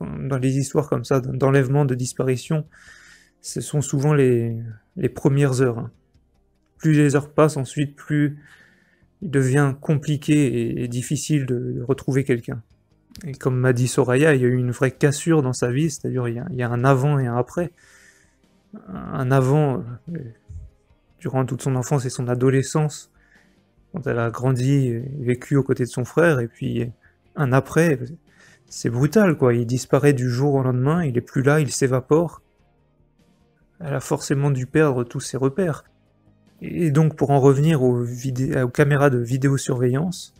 les histoires comme ça, d'enlèvement, de disparition, ce sont souvent les premières heures, hein. Plus les heures passent, ensuite, plus il devient compliqué et difficile de retrouver quelqu'un. Et comme m'a dit Soraya, il y a eu une vraie cassure dans sa vie, c'est-à-dire il y a un avant et un après. Un avant, durant toute son enfance et son adolescence, quand elle a grandi et vécu aux côtés de son frère, et puis un après, c'est brutal, quoi. Il disparaît du jour au lendemain, il est plus là, il s'évapore. Elle a forcément dû perdre tous ses repères. Et donc, pour en revenir aux caméras de vidéosurveillance,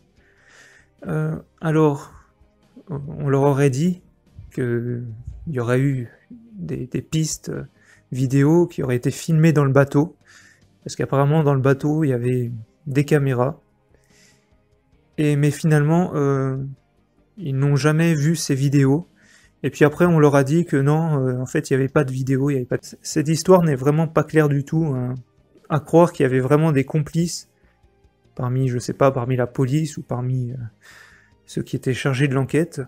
alors, on leur aurait dit qu'il y aurait eu des pistes vidéo qui auraient été filmées dans le bateau, parce qu'apparemment, dans le bateau, il y avait des caméras, mais finalement, ils n'ont jamais vu ces vidéos. Et puis après, on leur a dit que non, en fait, il n'y avait pas de vidéo, il y avait pas de... Cette histoire n'est vraiment pas claire du tout, hein. À croire qu'il y avait vraiment des complices parmi, je sais pas, parmi la police ou parmi ceux qui étaient chargés de l'enquête.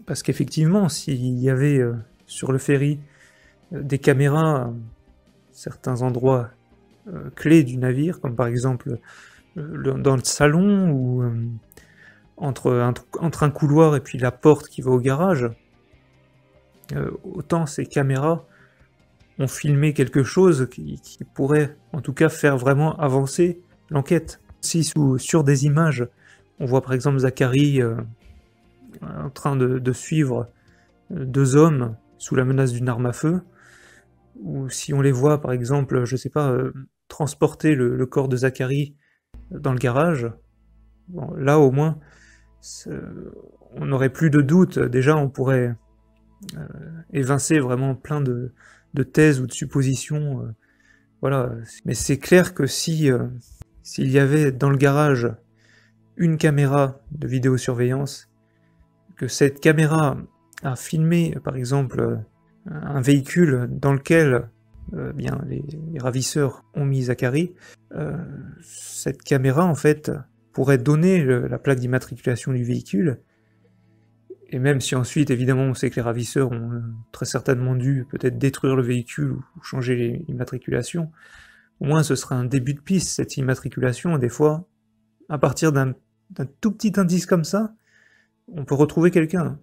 Parce qu'effectivement, s'il y avait sur le ferry des caméras à certains endroits clés du navire, comme par exemple dans le salon ou entre un couloir et puis la porte qui va au garage, autant ces caméras ont filmé quelque chose qui pourrait en tout cas faire vraiment avancer l'enquête. Si sur des images, on voit par exemple Zacharie en train de suivre deux hommes sous la menace d'une arme à feu, ou si on les voit par exemple, je sais pas, transporter le corps de Zacharie dans le garage, bon, là au moins on n'aurait plus de doute, déjà on pourrait évincer vraiment plein de thèses ou de suppositions, voilà. Mais c'est clair que s'il y avait dans le garage une caméra de vidéosurveillance, que cette caméra a filmé par exemple un véhicule dans lequel bien les ravisseurs ont mis Zacharie, cette caméra en fait pourrait donner la plaque d'immatriculation du véhicule. Et même si ensuite, évidemment, on sait que les ravisseurs ont très certainement dû peut-être détruire le véhicule ou changer l'immatriculation, au moins ce serait un début de piste, cette immatriculation. Des fois, à partir d'un tout petit indice comme ça, on peut retrouver quelqu'un.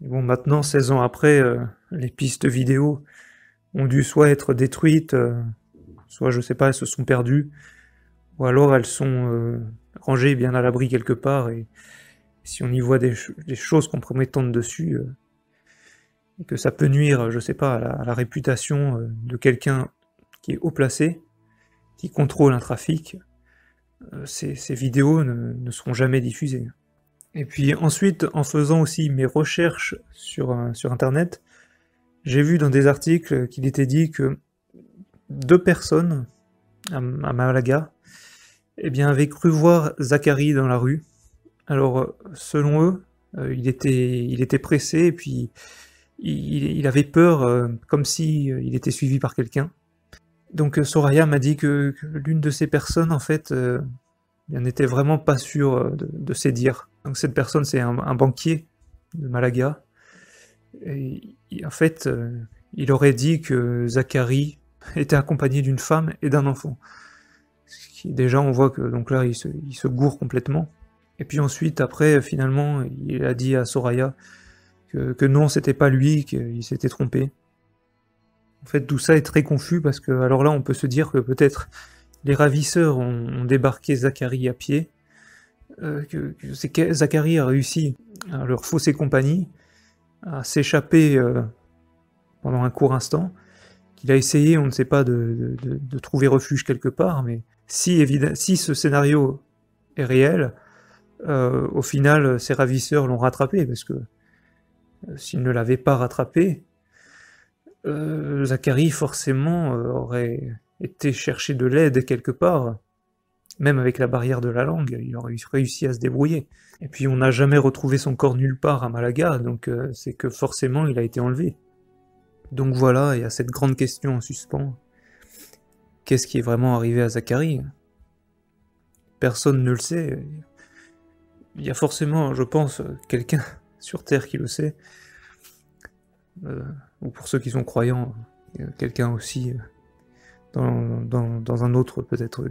Et bon, maintenant, 16 ans après, les pistes vidéo ont dû soit être détruites, soit, je sais pas, elles se sont perdues, ou alors elles sont rangées bien à l'abri quelque part, et si on y voit des choses compromettantes dessus, et que ça peut nuire, je sais pas, à la réputation de quelqu'un qui est haut placé, qui contrôle un trafic, ces vidéos ne seront jamais diffusées. Et puis ensuite, en faisant aussi mes recherches sur Internet, j'ai vu dans des articles qu'il était dit que 2 personnes à Malaga eh bien, avaient cru voir Zacharie dans la rue. Alors, selon eux, il était pressé et puis il avait peur, comme si il était suivi par quelqu'un. Donc Soraya m'a dit que l'une de ces personnes, en fait, n'était vraiment pas sûre de ses dires. Donc cette personne, c'est un banquier de Malaga. Et en fait, il aurait dit que Zacharie était accompagné d'une femme et d'un enfant. Déjà, on voit que donc là, il se gourre complètement. Et puis ensuite, après, finalement, il a dit à Soraya que non, c'était pas lui, qu'il s'était trompé. En fait, tout ça est très confus parce que, alors là, on peut se dire que peut-être les ravisseurs ont débarqué Zacharie à pied, que Zacharie a réussi à leur fausser compagnie, à s'échapper pendant un court instant, qu'il a essayé, on ne sait pas, de trouver refuge quelque part, mais si ce scénario est réel, au final, ses ravisseurs l'ont rattrapé, parce que s'ils ne l'avaient pas rattrapé, Zacharie forcément aurait été chercher de l'aide quelque part, même avec la barrière de la langue, il aurait réussi à se débrouiller. Et puis on n'a jamais retrouvé son corps nulle part à Malaga, donc c'est que forcément il a été enlevé. Donc voilà, il y a cette grande question en suspens. Qu'est-ce qui est vraiment arrivé à Zacharie? Personne ne le sait. Il y a forcément, je pense, quelqu'un sur Terre qui le sait. Ou pour ceux qui sont croyants, quelqu'un aussi dans un autre, peut-être,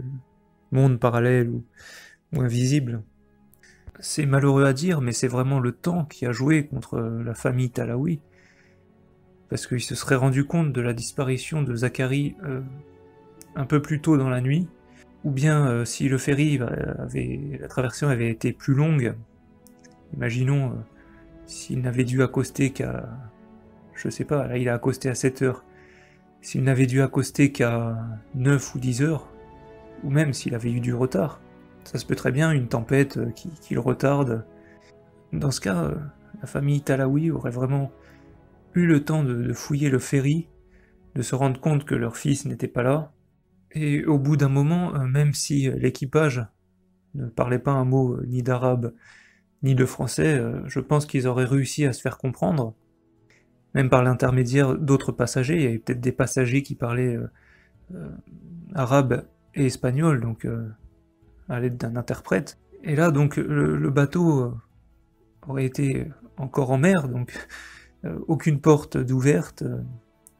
monde parallèle ou invisible. C'est malheureux à dire, mais c'est vraiment le temps qui a joué contre la famille Talaoui, parce qu'il se serait rendu compte de la disparition de Zacharie un peu plus tôt dans la nuit, ou bien si le ferry la traversée avait été plus longue, imaginons s'il n'avait dû accoster qu'à, je sais pas, là il a accosté à 7 heures, s'il n'avait dû accoster qu'à 9 ou 10 heures, ou même s'il avait eu du retard, ça se peut très bien, une tempête qui le retarde. Dans ce cas, la famille Talaoui aurait vraiment eu le temps de fouiller le ferry, de se rendre compte que leur fils n'était pas là, et au bout d'un moment, même si l'équipage ne parlait pas un mot ni d'arabe ni de français, je pense qu'ils auraient réussi à se faire comprendre, même par l'intermédiaire d'autres passagers. Il y avait peut-être des passagers qui parlaient arabe et espagnol, donc à l'aide d'un interprète. Et là, donc, le bateau aurait été encore en mer, donc aucune porte d'ouverte,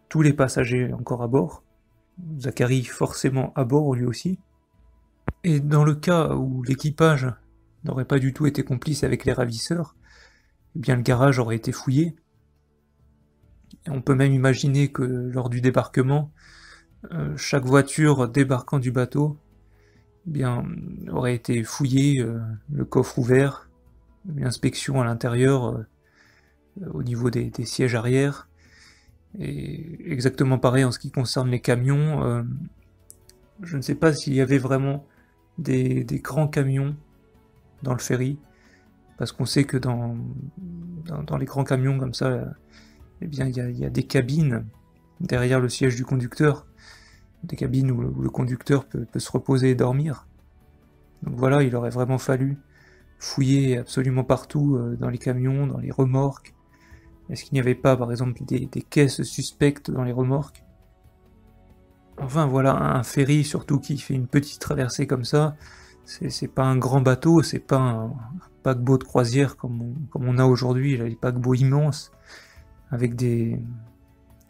tous les passagers encore à bord, Zacharie forcément à bord lui aussi. Et dans le cas où l'équipage n'aurait pas du tout été complice avec les ravisseurs, eh bien le garage aurait été fouillé. Et on peut même imaginer que lors du débarquement, chaque voiture débarquant du bateau eh bien, aurait été fouillée, le coffre ouvert, une inspection à l'intérieur au niveau des sièges arrière, et exactement pareil en ce qui concerne les camions. Je ne sais pas s'il y avait vraiment des grands camions dans le ferry, parce qu'on sait que dans les grands camions comme ça, eh bien, il y a des cabines derrière le siège du conducteur, des cabines où le conducteur peut se reposer et dormir. Donc voilà, il aurait vraiment fallu fouiller absolument partout dans les camions, dans les remorques. Est-ce qu'il n'y avait pas, par exemple, des caisses suspectes dans les remorques? Enfin voilà, un ferry surtout qui fait une petite traversée comme ça, c'est pas un grand bateau, c'est pas un paquebot de croisière comme on a aujourd'hui, les paquebots immenses, avec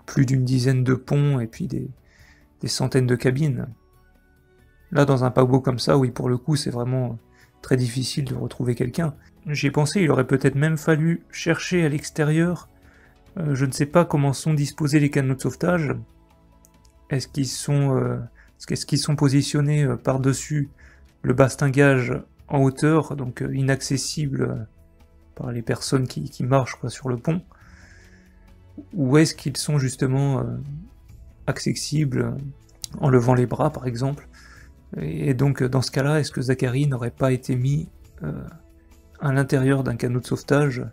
plus d'une dizaine de ponts et puis des centaines de cabines. Là, dans un paquebot comme ça, oui, pour le coup, c'est vraiment très difficile de retrouver quelqu'un. J'y ai pensé, il aurait peut-être même fallu chercher à l'extérieur. Je ne sais pas comment sont disposés les canaux de sauvetage. Est-ce qu'ils sont positionnés par-dessus le bastingage en hauteur, donc inaccessible par les personnes qui marchent quoi, sur le pont? Ou est-ce qu'ils sont justement accessibles en levant les bras, par exemple? Et donc, dans ce cas-là, est-ce que Zacharie n'aurait pas été mis à l'intérieur d'un canot de sauvetage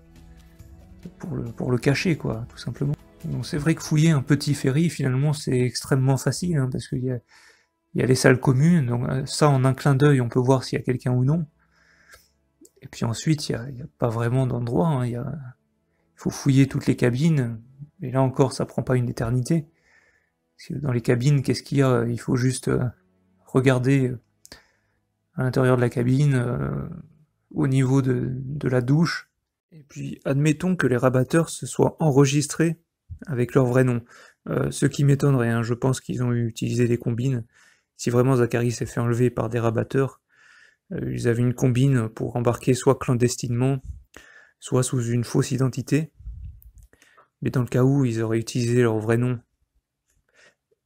pour le cacher, quoi, tout simplement? Donc c'est vrai que fouiller un petit ferry, finalement, c'est extrêmement facile, hein, parce qu'il y a les salles communes, donc ça, en un clin d'œil, on peut voir s'il y a quelqu'un ou non. Et puis ensuite, il n'y a pas vraiment d'endroit, hein, il faut fouiller toutes les cabines, et là encore, ça prend pas une éternité. Parce que dans les cabines, qu'est-ce qu'il y a? Il faut juste regarder à l'intérieur de la cabine, au niveau de la douche, et puis admettons que les rabatteurs se soient enregistrés avec leur vrai nom. Ce qui m'étonnerait, hein, je pense qu'ils ont utilisé des combines. Si vraiment Zacharie s'est fait enlever par des rabatteurs, ils avaient une combine pour embarquer soit clandestinement, soit sous une fausse identité. Mais dans le cas où ils auraient utilisé leur vrai nom,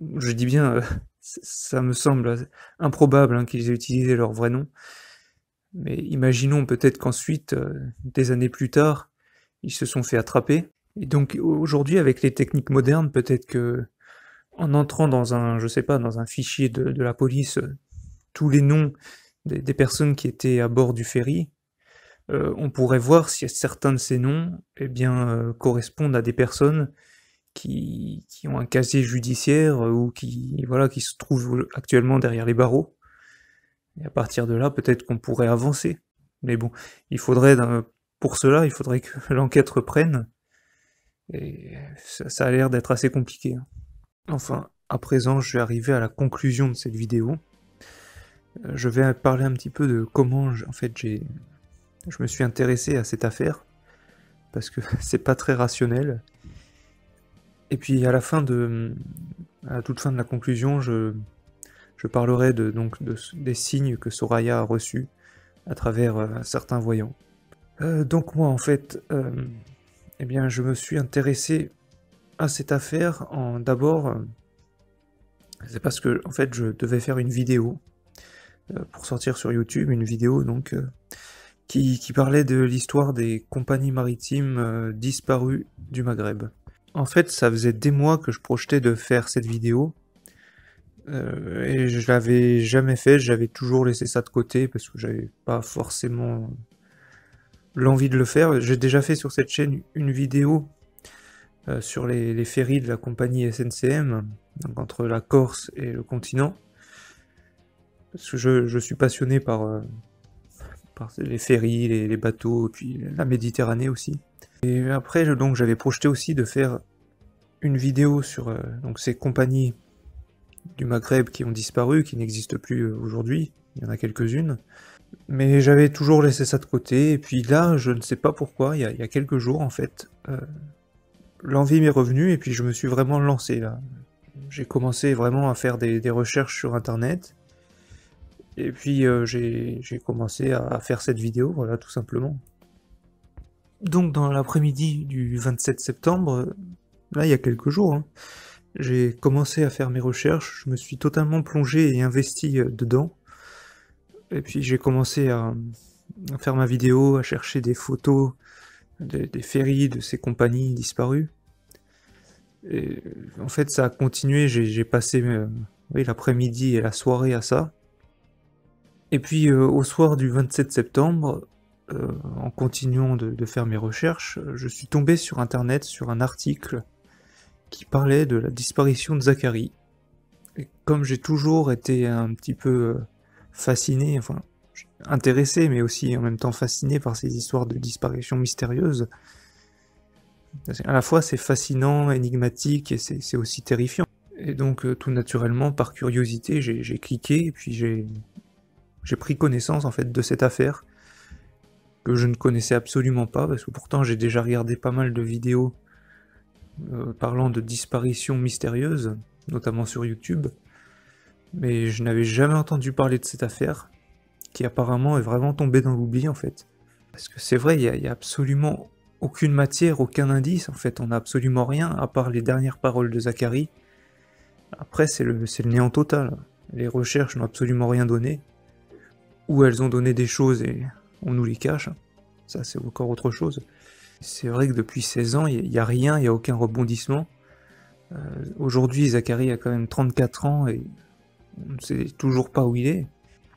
je dis bien, ça me semble improbable hein, qu'ils aient utilisé leur vrai nom, mais imaginons peut-être qu'ensuite, des années plus tard, ils se sont fait attraper, et donc aujourd'hui avec les techniques modernes, peut-être que en entrant dans un, je sais pas, dans un fichier de la police, tous les noms des personnes qui étaient à bord du ferry, on pourrait voir si certains de ces noms, eh bien, correspondent à des personnes qui ont un casier judiciaire ou qui, voilà, qui se trouvent actuellement derrière les barreaux. Et à partir de là, peut-être qu'on pourrait avancer. Mais bon, il faudrait, pour cela, il faudrait que l'enquête reprenne. Et ça a l'air d'être assez compliqué, hein. Enfin, à présent, je vais arriver à la conclusion de cette vidéo. Je vais parler un petit peu de comment, en fait, je me suis intéressé à cette affaire, parce que c'est pas très rationnel. Et puis à la toute fin de la conclusion, je parlerai des signes que Soraya a reçus à travers certains voyants. Donc moi en fait, eh bien je me suis intéressé à cette affaire d'abord, c'est parce que en fait je devais faire une vidéo pour sortir sur YouTube, une vidéo donc qui parlait de l'histoire des compagnies maritimes disparues du Maghreb. En fait, ça faisait des mois que je projetais de faire cette vidéo, et je l'avais jamais fait, j'avais toujours laissé ça de côté parce que j'avais pas forcément l'envie de le faire. J'ai déjà fait sur cette chaîne une vidéo sur les ferries de la compagnie SNCM, donc entre la Corse et le continent, parce que je suis passionné par les ferries, les bateaux, et puis la Méditerranée aussi. Et après, donc j'avais projeté aussi de faire une vidéo sur donc ces compagnies du Maghreb qui ont disparu, qui n'existent plus aujourd'hui, il y en a quelques-unes, mais j'avais toujours laissé ça de côté, et puis là, je ne sais pas pourquoi, il y a quelques jours en fait, l'envie m'est revenue, et puis je me suis vraiment lancé là. J'ai commencé vraiment à faire des recherches sur internet, et puis j'ai commencé à faire cette vidéo, voilà, tout simplement. Donc dans l'après-midi du 27 septembre, là il y a quelques jours, hein, j'ai commencé à faire mes recherches, je me suis totalement plongé et investi dedans, et puis j'ai commencé à faire ma vidéo, à chercher des photos des ferries de ces compagnies disparues. Et en fait ça a continué, j'ai passé oui, l'après-midi et la soirée à ça. Et puis au soir du 27 septembre, en continuant de faire mes recherches, je suis tombé sur internet sur un article qui parlait de la disparition de Zacharie. Et comme j'ai toujours été un petit peu fasciné, enfin intéressé, mais aussi en même temps fasciné par ces histoires de disparition mystérieuse, à la fois c'est fascinant, énigmatique, et c'est aussi terrifiant. Et donc tout naturellement, par curiosité, j'ai cliqué, et puis j'ai pris connaissance en fait de cette affaire, que je ne connaissais absolument pas, parce que pourtant j'ai déjà regardé pas mal de vidéos parlant de disparitions mystérieuses, notamment sur YouTube, mais je n'avais jamais entendu parler de cette affaire, qui apparemment est vraiment tombée dans l'oubli en fait. Parce que c'est vrai, il y a absolument aucune matière, aucun indice, en fait, on n'a absolument rien, à part les dernières paroles de Zacharie. Après, c'est le néant total. Les recherches n'ont absolument rien donné, ou elles ont donné des choses et on nous les cache, ça c'est encore autre chose. C'est vrai que depuis 16 ans, il n'y a rien, il n'y a aucun rebondissement. Aujourd'hui, Zacharie a quand même 34 ans et on ne sait toujours pas où il est.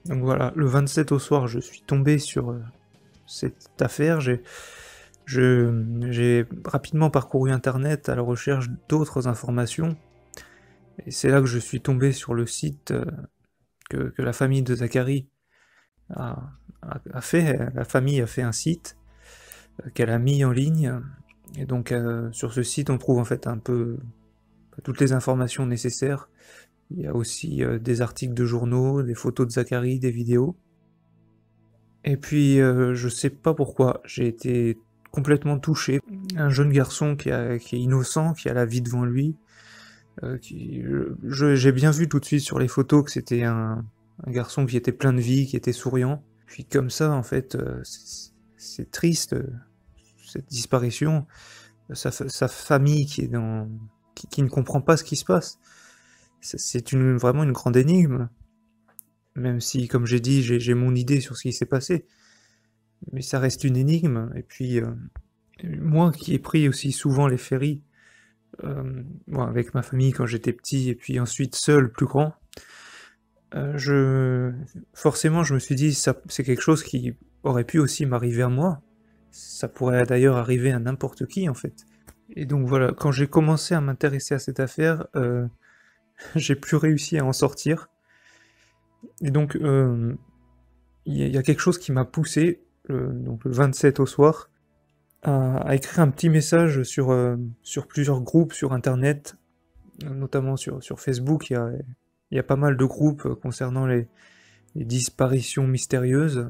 Donc voilà, le 27 au soir, je suis tombé sur cette affaire. J'ai rapidement parcouru internet à la recherche d'autres informations. Et c'est là que je suis tombé sur le site que la famille de Zacharie a fait. La famille a fait un site qu'elle a mis en ligne. Et donc sur ce site, on trouve en fait un peu toutes les informations nécessaires. Il y a aussi des articles de journaux, des photos de Zacharie, des vidéos. Et puis je sais pas pourquoi, j'ai été complètement touché. Un jeune garçon qui est innocent, qui a la vie devant lui. J'ai bien vu tout de suite sur les photos que c'était un garçon qui était plein de vie, qui était souriant. Puis comme ça, en fait, c'est triste, cette disparition. Sa famille qui ne comprend pas ce qui se passe. C'est vraiment une grande énigme. Même si, comme j'ai dit, j'ai mon idée sur ce qui s'est passé. Mais ça reste une énigme. Et puis, moi qui ai pris aussi souvent les ferries bon, avec ma famille quand j'étais petit et puis ensuite seul, plus grand, je forcément je me suis dit: «Ça c'est quelque chose qui aurait pu aussi m'arriver à moi». Ça pourrait d'ailleurs arriver à n'importe qui, en fait. Et donc voilà, quand j'ai commencé à m'intéresser à cette affaire, j'ai plus réussi à en sortir. Et donc, il y a quelque chose qui m'a poussé, donc le 27 au soir, à écrire un petit message sur plusieurs groupes sur internet, notamment sur Facebook. Il y a pas mal de groupes concernant les disparitions mystérieuses.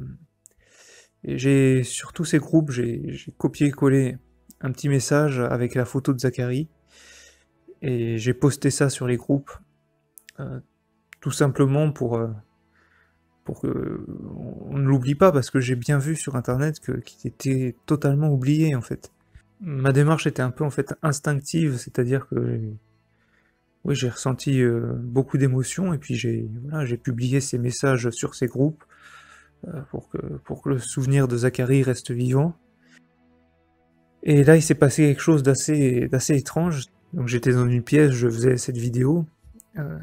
Et sur tous ces groupes, j'ai copié-collé un petit message avec la photo de Zachary, et j'ai posté ça sur les groupes, euh, tout simplement pour que on ne l'oublie pas, parce que j'ai bien vu sur internet qu'il était totalement oublié en fait. Ma démarche était un peu en fait instinctive, c'est-à-dire que oui, j'ai ressenti beaucoup d'émotions, et puis j'ai publié ces messages sur ces groupes pour que le souvenir de Zachary reste vivant. Et là, il s'est passé quelque chose d'assez étrange. Donc j'étais dans une pièce, je faisais cette vidéo, euh,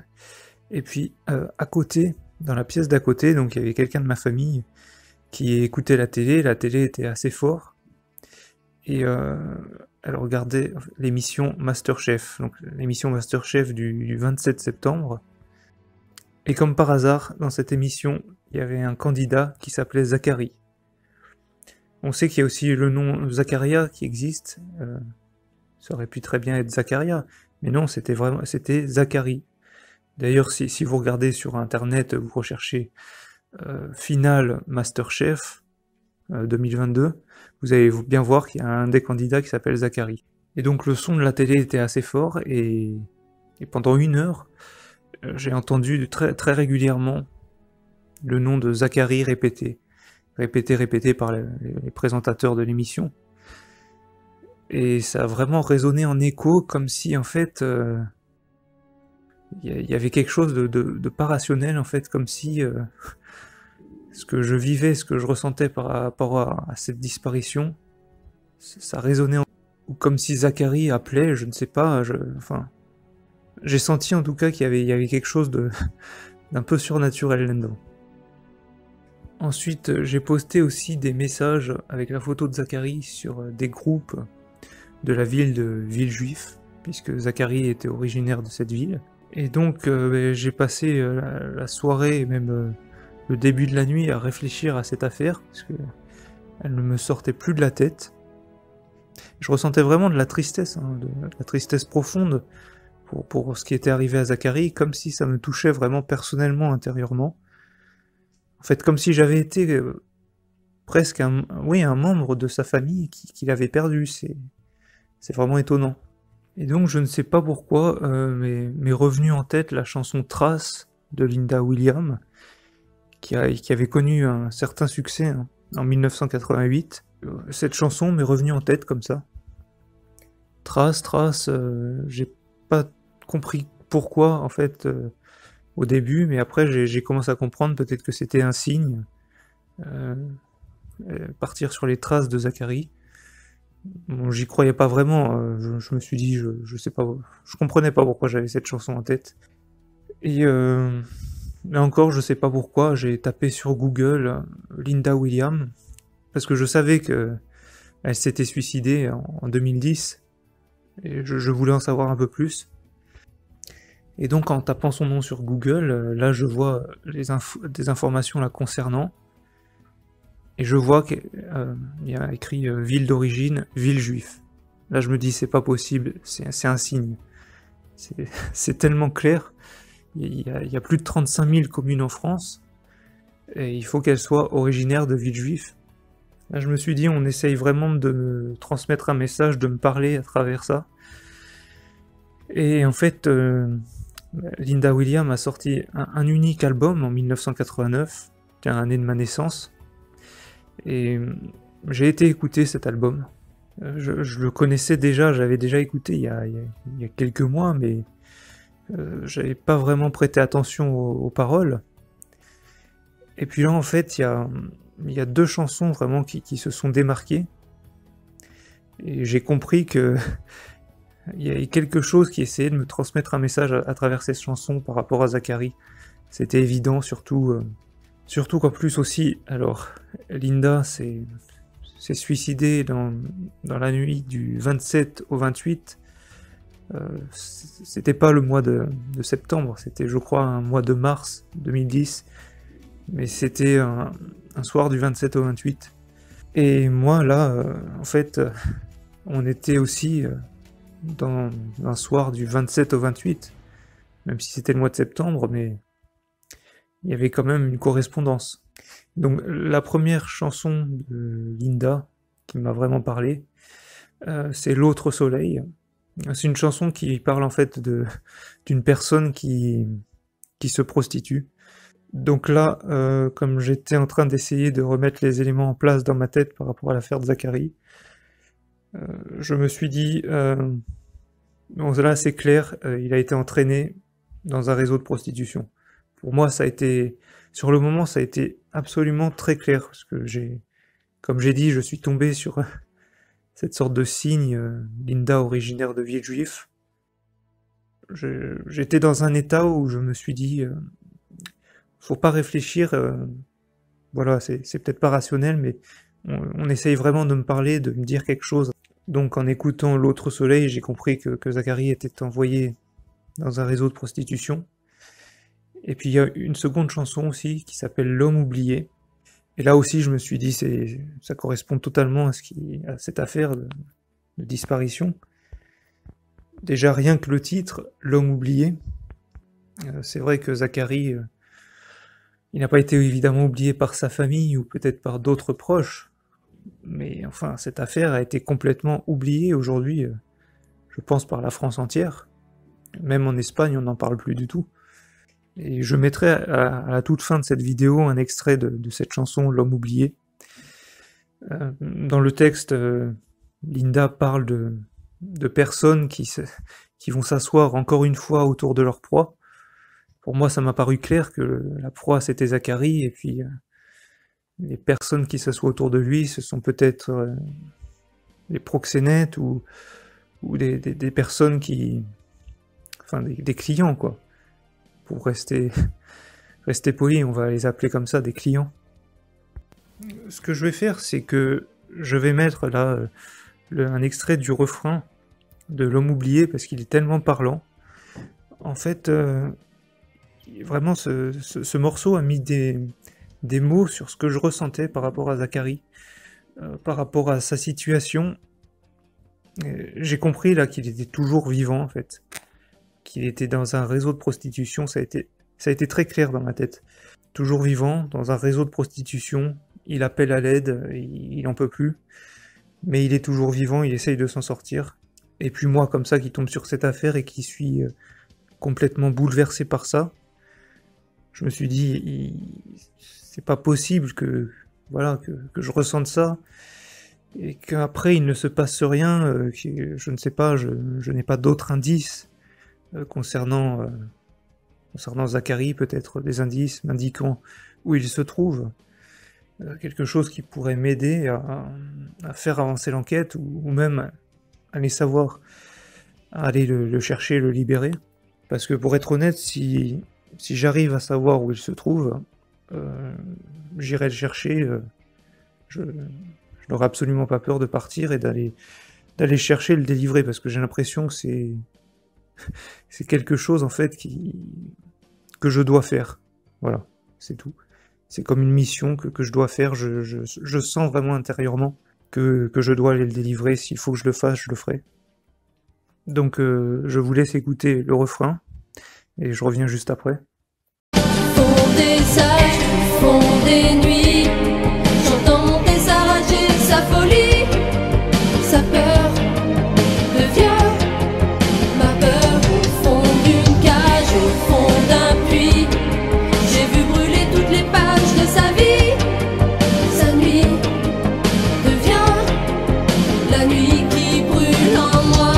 et puis à côté, dans la pièce d'à côté, donc il y avait quelqu'un de ma famille qui écoutait la télé était assez fort, et elle regardait l'émission MasterChef, donc l'émission MasterChef du 27 septembre, et comme par hasard, dans cette émission, il y avait un candidat qui s'appelait Zachary. On sait qu'il y a aussi le nom Zacharia qui existe, ça aurait pu très bien être Zacharia, mais non, c'était Zachary. D'ailleurs, si vous regardez sur internet, vous recherchez Finale Masterchef 2022, vous allez bien voir qu'il y a un des candidats qui s'appelle Zachary. Et donc le son de la télé était assez fort, et pendant 1 heure, j'ai entendu très, très régulièrement le nom de Zachary répété par les présentateurs de l'émission. Et ça a vraiment résonné en écho, comme si en fait il y avait quelque chose de pas rationnel, en fait, comme si ce que je vivais, ce que je ressentais par rapport à cette disparition, ça résonnait, ou comme si Zachary appelait, je ne sais pas, enfin, j'ai senti en tout cas qu'il y avait quelque chose d'un peu surnaturel là-dedans. Ensuite, j'ai posté aussi des messages avec la photo de Zachary sur des groupes de la ville de Villejuif, puisque Zachary était originaire de cette ville. Et donc j'ai passé la soirée et même le début de la nuit à réfléchir à cette affaire, parce que elle ne me sortait plus de la tête. Je ressentais vraiment de la tristesse, hein, de la tristesse profonde pour ce qui était arrivé à Zachary, comme si ça me touchait vraiment personnellement, intérieurement. En fait, comme si j'avais été presque un membre de sa famille qu'il avait perdu. C'est vraiment étonnant. Et donc je ne sais pas pourquoi, m'est revenue en tête la chanson Trace de Linda Williams, qui avait connu un certain succès, hein, en 1988. Cette chanson m'est revenue en tête comme ça. Trace, Trace, j'ai pas compris pourquoi en fait au début, mais après j'ai commencé à comprendre peut-être que c'était un signe, euh, partir sur les traces de Zachary. Bon, j'y croyais pas vraiment, je me suis dit, je sais pas, je comprenais pas pourquoi j'avais cette chanson en tête. Et là encore, je sais pas pourquoi, j'ai tapé sur Google Linda Williams, parce que je savais que elle s'était suicidée en 2010, et je voulais en savoir un peu plus. Et donc en tapant son nom sur Google, là je vois des informations la concernant, et je vois qu'il y a écrit ville d'origine, Villejuif. Là je me dis c'est pas possible, c'est un signe. C'est tellement clair, il y a plus de 35 000 communes en France, et il faut qu'elle soit originaire de Villejuif. Là je me suis dit on essaye vraiment de me transmettre un message, de me parler à travers ça. Et en fait, Linda Williams a sorti un unique album en 1989, qui est l'année de ma naissance, et j'ai été écouter cet album. Je le connaissais déjà, j'avais déjà écouté il y a quelques mois, mais j'avais pas vraiment prêté attention aux paroles. Et puis là, en fait, il y a 2 chansons vraiment qui se sont démarquées, et j'ai compris que Il y a quelque chose qui essayait de me transmettre un message à travers ces chansons par rapport à Zachary. C'était évident, surtout qu'en plus aussi, alors, Linda s'est suicidée dans la nuit du 27 au 28. C'était pas le mois de septembre, c'était je crois un mois de mars 2010, mais c'était un soir du 27 au 28. Et moi là, en fait, on était aussi dans un soir du 27 au 28, même si c'était le mois de septembre, mais il y avait quand même une correspondance. Donc la première chanson de Linda qui m'a vraiment parlé, c'est L'autre soleil. C'est une chanson qui parle en fait d'une personne qui se prostitue. Donc là, comme j'étais en train d'essayer de remettre les éléments en place dans ma tête par rapport à l'affaire de Zachary, je me suis dit, bon là c'est clair, il a été entraîné dans un réseau de prostitution. Pour moi, sur le moment, ça a été absolument très clair, parce que comme j'ai dit, je suis tombé sur cette sorte de signe, Linda originaire de Villejuif. J'étais dans un état où je me suis dit, faut pas réfléchir, voilà, c'est peut-être pas rationnel, mais on essaye vraiment de me parler, de me dire quelque chose. Donc en écoutant L'autre soleil, j'ai compris que Zachary était envoyé dans un réseau de prostitution. Et puis il y a une seconde chanson aussi qui s'appelle L'homme oublié. Et là aussi, je me suis dit, ça correspond totalement à cette affaire de disparition. Déjà, rien que le titre, L'homme oublié, c'est vrai que Zachary, il n'a pas été évidemment oublié par sa famille ou peut-être par d'autres proches, mais enfin, cette affaire a été complètement oubliée aujourd'hui, je pense, par la France entière. Même en Espagne, on n'en parle plus du tout. Et je mettrai à la toute fin de cette vidéo un extrait de cette chanson, L'homme oublié. Dans le texte, Linda parle de personnes qui vont s'asseoir encore une fois autour de leur proie. Pour moi, ça m'a paru clair que la proie, c'était Zachary, et puis les personnes qui s'assoient autour de lui, ce sont peut-être des proxénètes ou des personnes enfin, des clients, quoi. Pour rester poli, on va les appeler comme ça, des clients. Ce que je vais faire, c'est que je vais mettre là un extrait du refrain de L'homme oublié, parce qu'il est tellement parlant. En fait, vraiment, ce morceau a mis des mots sur ce que je ressentais par rapport à Zachary, par rapport à sa situation. J'ai compris là qu'il était toujours vivant, en fait. Qu'il était dans un réseau de prostitution, ça a été très clair dans ma tête. Toujours vivant, dans un réseau de prostitution, il appelle à l'aide, il en peut plus, mais il est toujours vivant, il essaye de s'en sortir. Et puis moi, comme ça, qui tombe sur cette affaire et qui suis complètement bouleversé par ça, je me suis dit, c'est pas possible que je ressente ça, et qu'après il ne se passe rien, je ne sais pas, je n'ai pas d'autres indices concernant Zachary, peut-être des indices m'indiquant où il se trouve, quelque chose qui pourrait m'aider à faire avancer l'enquête, ou même aller savoir, aller le chercher, le libérer. Parce que pour être honnête, si j'arrive à savoir où il se trouve, j'irai le chercher, je n'aurai absolument pas peur de partir et d'aller chercher, le délivrer, parce que j'ai l'impression que c'est quelque chose en fait que je dois faire. Voilà, c'est tout. C'est comme une mission que je dois faire, je sens vraiment intérieurement que je dois aller le délivrer, s'il faut que je le fasse, je le ferai. Donc je vous laisse écouter le refrain, et je reviens juste après. Font des sages, font des nuits, j'entends des arages et sa folie, sa peur devient ma peur au fond d'une cage, au fond d'un puits. J'ai vu brûler toutes les pages de sa vie, sa nuit devient la nuit qui brûle en moi.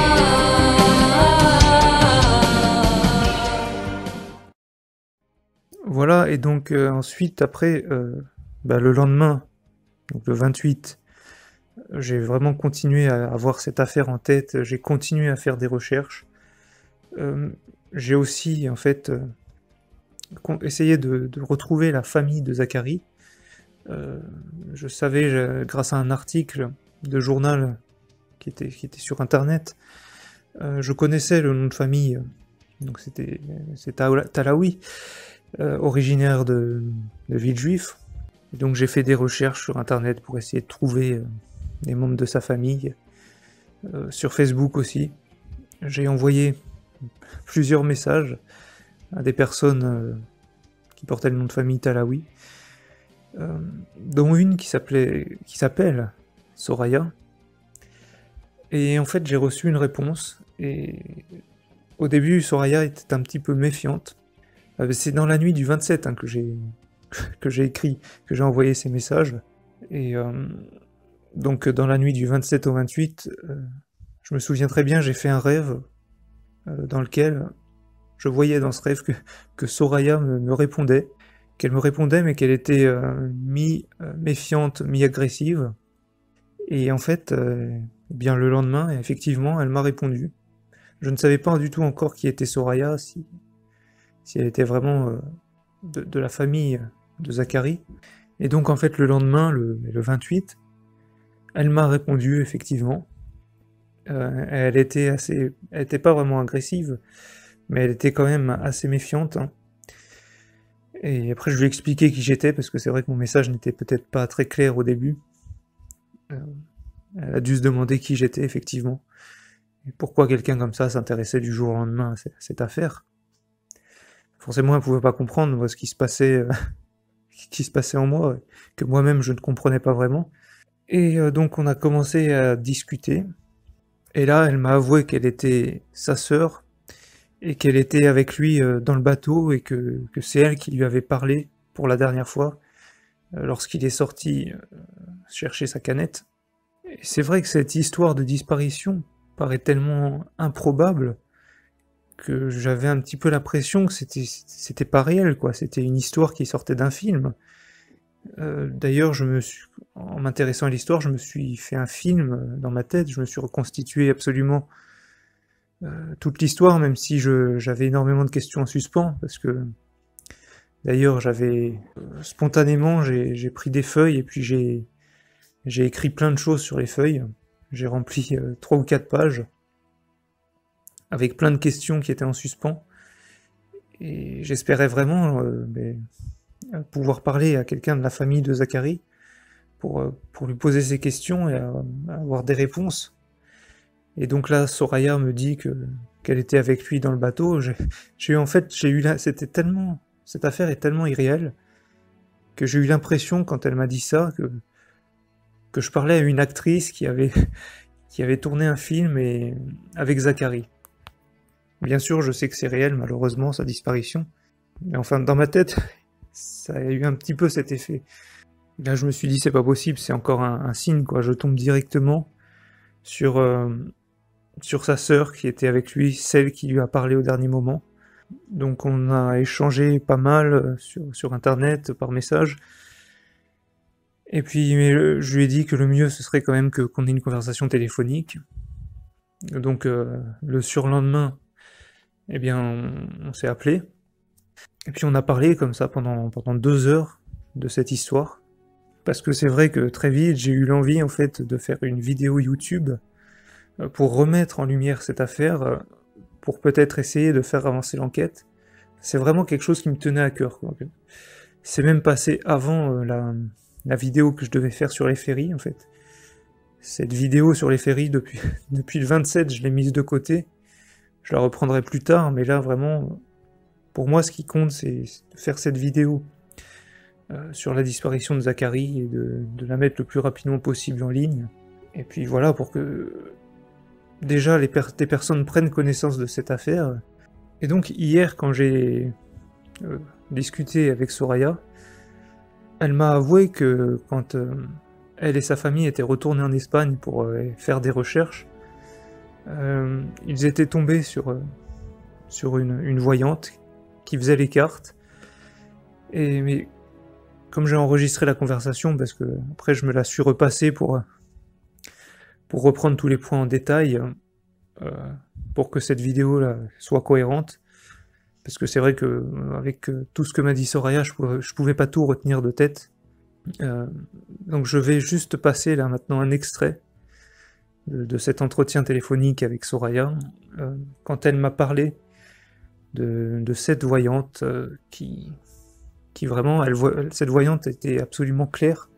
Voilà, et donc ensuite, après, le lendemain, donc le 28, J'ai vraiment continué à avoir cette affaire en tête, j'ai continué à faire des recherches. J'ai aussi en fait, essayé de retrouver la famille de Zacharie. Heu, je savais, grâce à un article de journal qui était sur internet, je connaissais le nom de famille, donc c'est Talaoui, originaire de Villejuif. Donc j'ai fait des recherches sur internet pour essayer de trouver, les membres de sa famille, sur Facebook aussi. J'ai envoyé plusieurs messages à des personnes, qui portaient le nom de famille Talaoui, dont une qui s'appelle Soraya. Et en fait, j'ai reçu une réponse et au début, Soraya était un petit peu méfiante. C'est dans la nuit du 27, hein, que j'ai écrit, que j'ai envoyé ces messages. Et donc dans la nuit du 27 au 28, je me souviens très bien, j'ai fait un rêve dans lequel je voyais dans ce rêve que Soraya me répondait, qu'elle me répondait mais qu'elle était mi-méfiante, mi-agressive. Et en fait, eh bien le lendemain, effectivement, elle m'a répondu. Je ne savais pas du tout encore qui était Soraya, si elle était vraiment de la famille de Zacharie. Et donc en fait le lendemain, le 28, elle m'a répondu effectivement. Elle était pas vraiment agressive, mais elle était quand même assez méfiante, hein. Et après je lui ai expliqué qui j'étais, parce que c'est vrai que mon message n'était peut-être pas très clair au début. Elle a dû se demander qui j'étais effectivement, et pourquoi quelqu'un comme ça s'intéressait du jour au lendemain à cette affaire. Forcément elle pouvait pas comprendre ce qui se passait, qui se passait en moi, que moi-même je ne comprenais pas vraiment. Et donc on a commencé à discuter, et là elle m'a avoué qu'elle était sa sœur, et qu'elle était avec lui dans le bateau, et que c'est elle qui lui avait parlé pour la dernière fois, lorsqu'il est sorti chercher sa canette. Et c'est vrai que cette histoire de disparition paraît tellement improbable que j'avais un petit peu l'impression que c'était pas réel, quoi. C'était une histoire qui sortait d'un film. D'ailleurs, en m'intéressant à l'histoire, je me suis fait un film dans ma tête, je me suis reconstitué absolument toute l'histoire, même si j'avais énormément de questions en suspens, parce que d'ailleurs spontanément j'ai pris des feuilles et puis j'ai écrit plein de choses sur les feuilles. J'ai rempli 3 ou 4 pages avec plein de questions qui étaient en suspens, et j'espérais vraiment pouvoir parler à quelqu'un de la famille de Zacharie pour lui poser ces questions et avoir des réponses. Et donc là, Soraya me dit qu'elle était avec lui dans le bateau. Cette affaire est tellement irréelle que j'ai eu l'impression, quand elle m'a dit ça, que je parlais à une actrice qui avait tourné un film avec Zacharie. Bien sûr, je sais que c'est réel, malheureusement, sa disparition. Mais enfin, dans ma tête, ça a eu un petit peu cet effet. Là, je me suis dit, c'est pas possible, c'est encore un signe, quoi. Je tombe directement sur sa sœur qui était avec lui, celle qui lui a parlé au dernier moment. Donc on a échangé pas mal sur internet, par message. Et puis je lui ai dit que le mieux ce serait quand même qu'on ait une conversation téléphonique. Donc le surlendemain, eh bien on s'est appelé. Et puis on a parlé comme ça pendant 2 heures de cette histoire. Parce que c'est vrai que très vite j'ai eu l'envie en fait de faire une vidéo YouTube pour remettre en lumière cette affaire, pour peut-être essayer de faire avancer l'enquête. C'est vraiment quelque chose qui me tenait à cœur, quoi. C'est même passé avant la vidéo que je devais faire sur les ferries, en fait. Cette vidéo sur les ferries, depuis le 27, je l'ai mise de côté. Je la reprendrai plus tard, mais là, vraiment, pour moi, ce qui compte, c'est de faire cette vidéo sur la disparition de Zacharie et de la mettre le plus rapidement possible en ligne. Et puis voilà, pour que déjà des personnes prennent connaissance de cette affaire. Et donc hier, quand j'ai discuté avec Soraya, elle m'a avoué que quand elle et sa famille étaient retournés en Espagne pour faire des recherches, ils étaient tombés sur une voyante qui faisait les cartes. Mais comme j'ai enregistré la conversation, parce que après je me la suis repassée pour pour reprendre tous les points en détail, euh, pour que cette vidéo-là soit cohérente. Parce que c'est vrai que avec tout ce que m'a dit Soraya, je pouvais pas tout retenir de tête. Donc je vais juste passer là maintenant un extrait de cet entretien téléphonique avec Soraya, quand elle m'a parlé de cette voyante qui vraiment, cette voyante était absolument claire.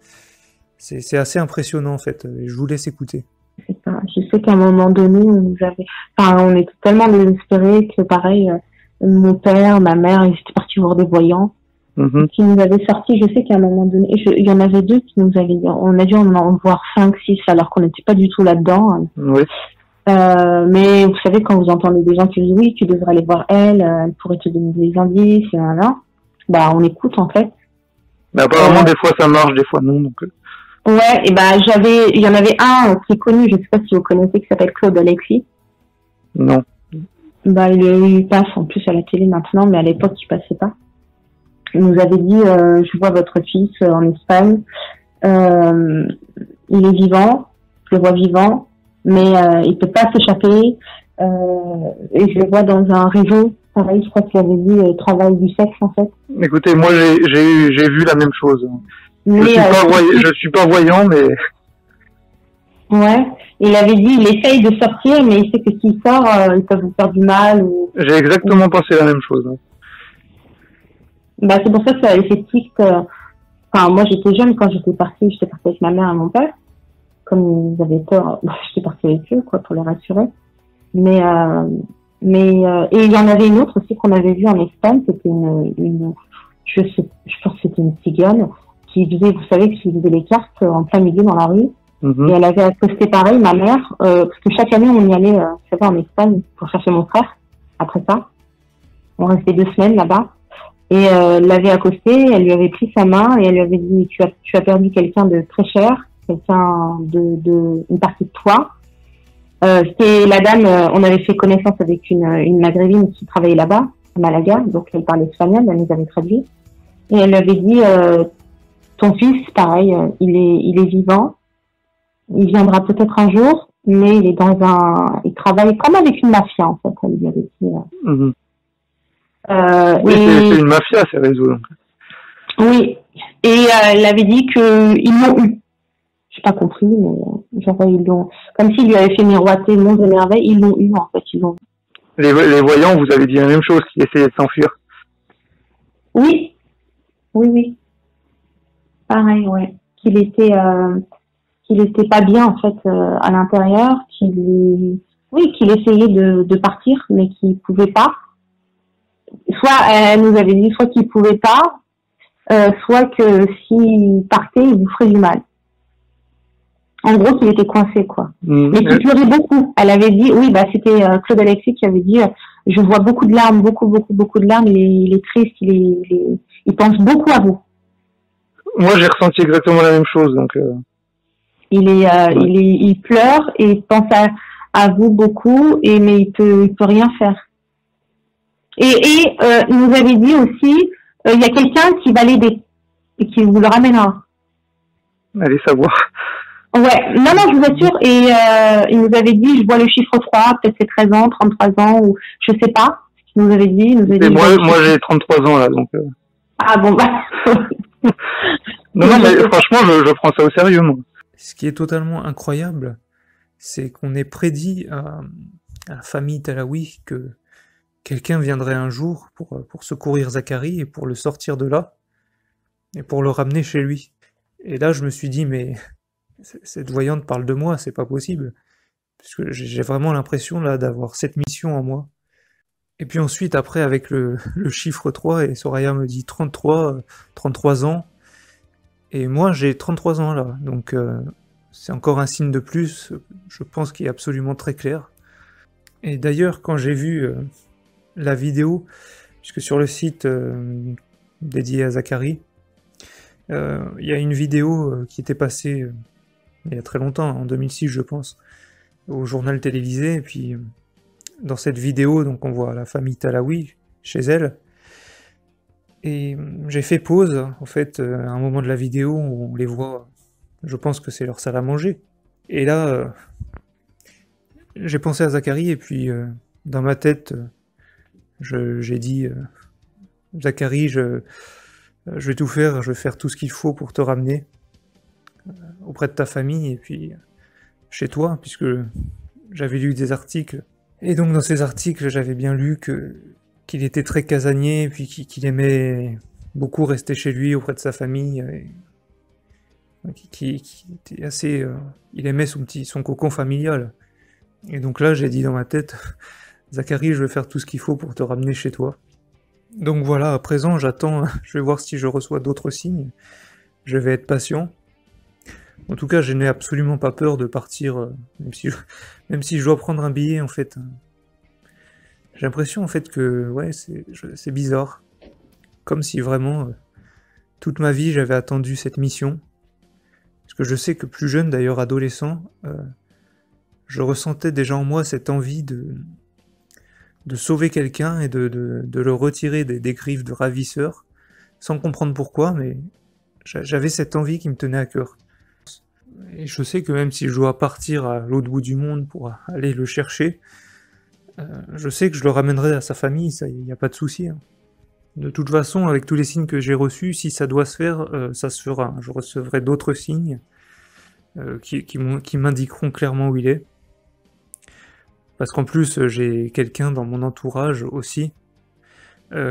C'est assez impressionnant en fait, et je vous laisse écouter. Je sais qu'à un moment donné, on était tellement désespérés que pareil, mon père, ma mère, ils étaient partis voir des voyants qui nous avaient sortis. Je sais qu'à un moment donné, il y en avait deux qui nous avaient dit, on a dû en voir 5, 6 alors qu'on n'était pas du tout là-dedans. Oui. Mais vous savez, quand vous entendez des gens qui disent oui, tu devrais aller voir elle pourrait te donner des indices, et voilà. Bah, on écoute en fait. Mais apparemment, des fois ça marche, des fois non. Donc... Ouais, et bah il y en avait un qui est connu, je sais pas si vous connaissez, qui s'appelle Claude Alexis. Non. Bah il passe en plus à la télé maintenant, mais à l'époque il passait pas. Il nous avait dit je vois votre fils en Espagne, il est vivant, je le vois vivant, mais il peut pas s'échapper, et je le vois dans un réseau. Pareil, je crois qu'il avait dit travail du sexe en fait. Écoutez, moi j'ai vu la même chose. Mais, je suis pas voyant, mais... Ouais, il avait dit, il essaye de sortir, mais il sait que s'il sort, il peut vous faire du mal. J'ai exactement pensé la même chose. Bah, c'est pour ça que ça avait fait tic. Enfin, moi, j'étais jeune quand j'étais partie avec ma mère et mon père. Comme ils avaient peur, j'étais partie avec eux, quoi, pour les rassurer. Et il y en avait une autre aussi qu'on avait vue en Espagne, c'était je pense que c'était une tigane, qui faisait, vous savez, qui faisait les cartes en plein milieu dans la rue. Et elle avait accosté pareil, ma mère, parce que chaque année, on y allait, vous savez, en Espagne, pour chercher mon frère, après ça. On restait 2 semaines là-bas. Et elle l'avait accosté, elle lui avait pris sa main et elle lui avait dit, tu as perdu quelqu'un de très cher, quelqu'un une partie de toi. C'était la dame, on avait fait connaissance avec une maghrébine qui travaillait là-bas, à Malaga, donc elle parlait espagnol, elle nous avait traduit. Et elle lui avait dit, ton fils, pareil, il est vivant, il viendra peut-être un jour, mais il travaille comme avec une mafia, en fait, elle lui avait dit. Oui, c'est une mafia, ces réseaux. Donc. Oui, et elle avait dit qu'ils l'ont eu. J'ai pas compris, mais genre ils l'ont, comme s'ils lui avaient fait miroiter le monde des merveilles, ils l'ont eu, en fait, ils l'ont eu. Les voyants, vous avez dit la même chose, qui essayaient de s'enfuir. Oui. Oui. Pareil, ouais. Qu'il était pas bien, en fait, à l'intérieur, qu'il essayait de partir, mais qu'il pouvait pas. Soit, elle nous avait dit, soit qu'il pouvait pas, soit que s'il partait, il vous ferait du mal. En gros, qu'il était coincé, quoi. Mais qu'il pleurait beaucoup. Elle avait dit, oui, bah, c'était Claude Alexis qui avait dit, je vois beaucoup de larmes, beaucoup de larmes, il est triste, il pense beaucoup à vous. Moi, j'ai ressenti exactement la même chose, donc. Il pleure et il pense à vous beaucoup, mais il peut rien faire. Et il nous avait dit aussi, il y a quelqu'un qui va l'aider et qui vous le ramènera. Allez savoir. Ouais, non, je vous assure. Et il nous avait dit, je vois le chiffre 3, peut-être c'est 13 ans, 33 ans, ou je sais pas. Il nous avait dit. Moi, j'ai 33 ans là, donc. Ah bon, bah. non, mais franchement, je prends ça au sérieux, moi. Ce qui est totalement incroyable, c'est qu'on ait prédit à la famille Talaoui que quelqu'un viendrait un jour pour secourir Zacharie et pour le sortir de là, et pour le ramener chez lui. Et là, je me suis dit, mais cette voyante parle de moi, c'est pas possible. Parce que j'ai vraiment l'impression là d'avoir cette mission en moi. Et puis ensuite, après, avec le chiffre 3, et Soraya me dit 33 ans, et moi j'ai 33 ans là, donc c'est encore un signe de plus, je pense qu'il est absolument très clair. Et d'ailleurs, quand j'ai vu la vidéo, puisque sur le site dédié à Zacharie, il y a une vidéo qui était passée il y a très longtemps, en 2006 je pense, au journal télévisé, et puis dans cette vidéo, donc on voit la famille Talaoui chez elle, et j'ai fait pause, en fait, à un moment de la vidéo où on les voit, je pense que c'est leur salle à manger, et là, j'ai pensé à Zachary et puis dans ma tête, j'ai dit Zachary, je vais tout faire, je vais faire tout ce qu'il faut pour te ramener auprès de ta famille et puis chez toi, puisque j'avais lu des articles. Et donc dans ces articles, j'avais bien lu qu'il était très casanier, puis qu'il aimait beaucoup rester chez lui auprès de sa famille, et qui était assez, il aimait son cocon familial. Et donc là, j'ai dit dans ma tête, Zachary, je vais faire tout ce qu'il faut pour te ramener chez toi. Donc voilà, à présent, j'attends, je vais voir si je reçois d'autres signes. Je vais être patient. En tout cas, je n'ai absolument pas peur de partir, même si je dois prendre un billet, en fait. J'ai l'impression, en fait, que, ouais, c'est bizarre. Comme si vraiment, toute ma vie, j'avais attendu cette mission. Parce que je sais que plus jeune, d'ailleurs adolescent, je ressentais déjà en moi cette envie de sauver quelqu'un et de le retirer des griffes de ravisseurs, sans comprendre pourquoi, mais j'avais cette envie qui me tenait à cœur. Et je sais que même si je dois partir à l'autre bout du monde pour aller le chercher, je sais que je le ramènerai à sa famille, ça, il n'y a pas de souci. Hein. De toute façon, avec tous les signes que j'ai reçus, si ça doit se faire, ça se fera. Je recevrai d'autres signes qui m'indiqueront clairement où il est. Parce qu'en plus, j'ai quelqu'un dans mon entourage aussi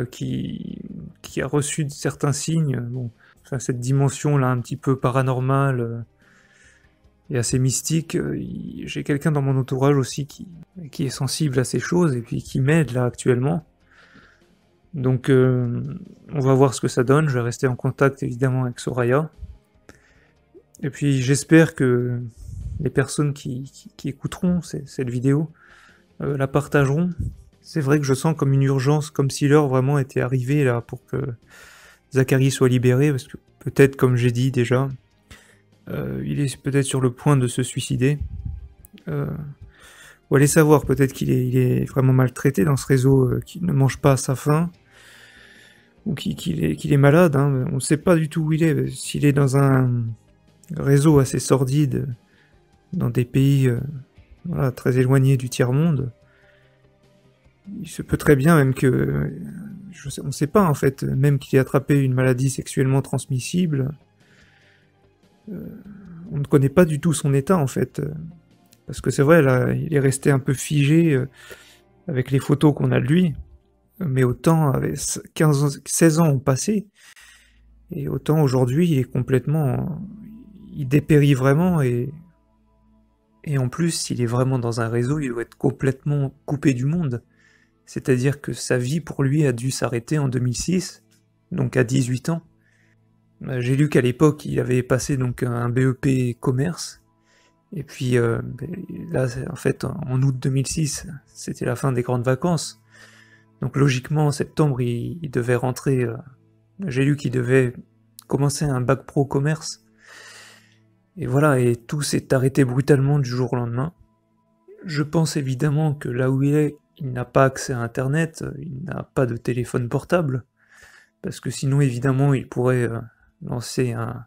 qui a reçu certains signes. Bon, enfin, cette dimension-là un petit peu paranormale et assez mystique. J'ai quelqu'un dans mon entourage aussi qui est sensible à ces choses et puis qui m'aide là actuellement. Donc on va voir ce que ça donne. Je vais rester en contact évidemment avec Soraya. Et puis j'espère que les personnes qui écouteront cette vidéo la partageront. C'est vrai que je sens comme une urgence, comme si l'heure vraiment était arrivée là pour que Zachary soit libéré, parce que peut-être, comme j'ai dit déjà, il est peut-être sur le point de se suicider. Ou aller savoir, peut-être qu'il est vraiment maltraité dans ce réseau, qu'il ne mange pas à sa faim, ou qu'il est malade. Hein. On ne sait pas du tout où il est. S'il est dans un réseau assez sordide, dans des pays voilà, très éloignés du tiers-monde, il se peut très bien même que... on ne sait pas en fait, même qu'il ait attrapé une maladie sexuellement transmissible. On ne connaît pas du tout son état en fait. Parce que c'est vrai, là, il est resté un peu figé avec les photos qu'on a de lui. Mais autant, 16 ans ont passé. Et autant aujourd'hui, il est complètement... Il dépérit vraiment et en plus, s'il est vraiment dans un réseau, il doit être complètement coupé du monde. C'est-à-dire que sa vie pour lui a dû s'arrêter en 2006, donc à 18 ans. J'ai lu qu'à l'époque, il avait passé donc un BEP commerce. Et puis là, en fait, en août 2006, c'était la fin des grandes vacances. Donc logiquement, en septembre, il devait rentrer... j'ai lu qu'il devait commencer un bac pro commerce. Et voilà, et tout s'est arrêté brutalement du jour au lendemain. Je pense évidemment que là où il n'a pas accès à Internet, il n'a pas de téléphone portable, parce que sinon, évidemment, il pourrait lancer un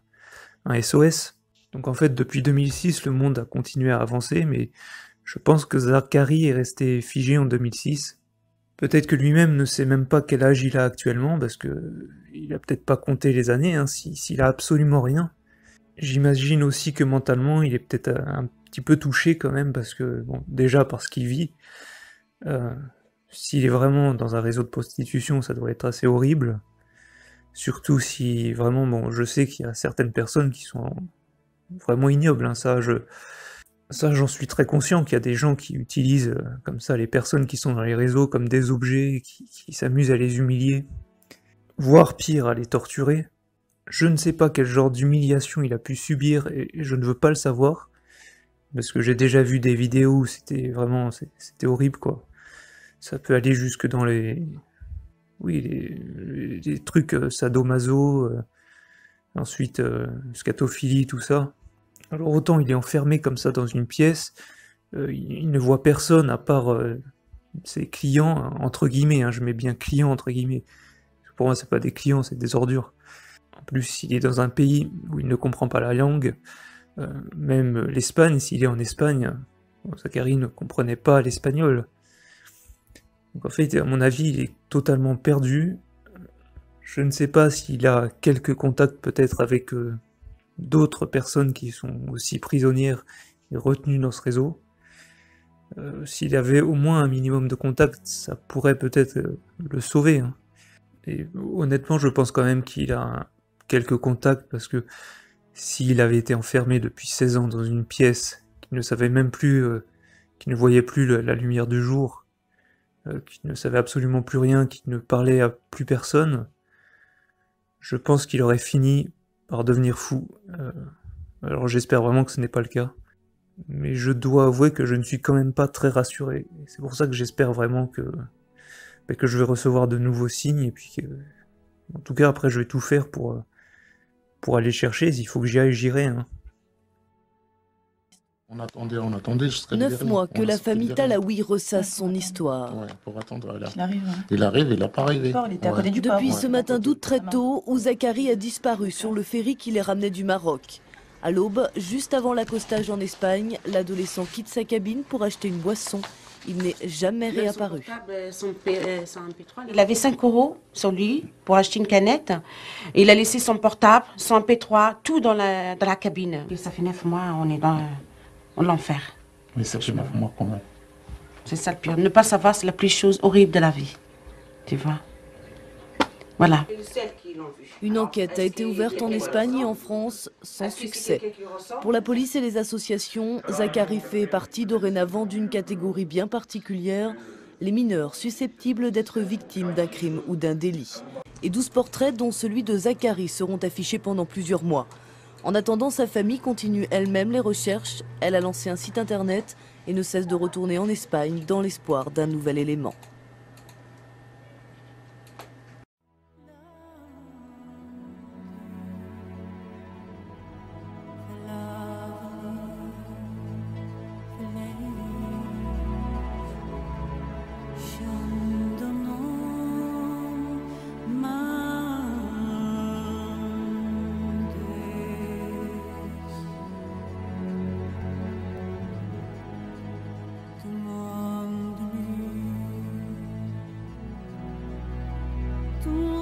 SOS. Donc en fait, depuis 2006, le monde a continué à avancer, mais je pense que Zachary est resté figé en 2006. Peut-être que lui-même ne sait même pas quel âge il a actuellement, parce que il a peut-être pas compté les années, hein, s'il a absolument rien. J'imagine aussi que mentalement, il est peut-être un petit peu touché quand même, parce que, bon, déjà parce qu'il vit, s'il est vraiment dans un réseau de prostitution, ça doit être assez horrible. Surtout si vraiment, bon, je sais qu'il y a certaines personnes qui sont vraiment ignobles, hein, ça j'en suis très conscient, qu'il y a des gens qui utilisent comme ça les personnes qui sont dans les réseaux comme des objets, qui s'amusent à les humilier, voire pire, à les torturer. Je ne sais pas quel genre d'humiliation il a pu subir et je ne veux pas le savoir, parce que j'ai déjà vu des vidéos où c'était horrible quoi. Ça peut aller jusque dans les trucs sadomaso, ensuite scatophilie, tout ça. Alors autant il est enfermé comme ça dans une pièce, il ne voit personne à part ses clients, entre guillemets, hein, je mets bien clients entre guillemets. Pour moi c'est pas des clients, c'est des ordures. En plus, il est dans un pays où il ne comprend pas la langue, même l'Espagne, s'il est en Espagne, Zachary ne comprenait pas l'espagnol. Donc en fait, à mon avis, il est totalement perdu. Je ne sais pas s'il a quelques contacts peut-être avec d'autres personnes qui sont aussi prisonnières et retenues dans ce réseau. S'il avait au moins un minimum de contacts, ça pourrait peut-être le sauver, hein. Et honnêtement, je pense quand même qu'il a quelques contacts, parce que s'il avait été enfermé depuis 16 ans dans une pièce, qu'il ne savait même plus, qu'il ne voyait plus la lumière du jour, qu'il ne savait absolument plus rien, qu'il ne parlait à plus personne, je pense qu'il aurait fini par devenir fou. Alors j'espère vraiment que ce n'est pas le cas. Mais je dois avouer que je ne suis quand même pas très rassuré. C'est pour ça que j'espère vraiment que je vais recevoir de nouveaux signes, et puis que... En tout cas, après, je vais tout faire pour aller chercher. S'il faut que j'y aille, j'irai, hein. On attendait jusqu'à 9 mois que la famille Talaoui ressasse son histoire. Ouais, pour attendre. Il arrive. Hein. Il arrive, il n'a pas arrivé. Il était à côté du port. Depuis ce matin d'août très tôt, où Zachary a disparu sur le ferry qui les ramenait du Maroc. À l'aube, juste avant l'accostage en Espagne, l'adolescent quitte sa cabine pour acheter une boisson. Il n'est jamais réapparu. Il avait 5 € sur lui pour acheter une canette. Il a laissé son portable, son MP3, tout dans la cabine. Et ça fait 9 mois, on est dans l'enfer. Mais ça fait 9 mois quand même. C'est ça le pire. Ne pas savoir, c'est la plus chose horrible de la vie. Tu vois? Voilà. Une enquête a été ouverte en Espagne et en France sans succès. Pour la police et les associations, Zachary fait partie dorénavant d'une catégorie bien particulière, les mineurs susceptibles d'être victimes d'un crime ou d'un délit. Et 12 portraits, dont celui de Zachary, seront affichés pendant plusieurs mois. En attendant, sa famille continue elle-même les recherches. Elle a lancé un site internet et ne cesse de retourner en Espagne dans l'espoir d'un nouvel élément. Tout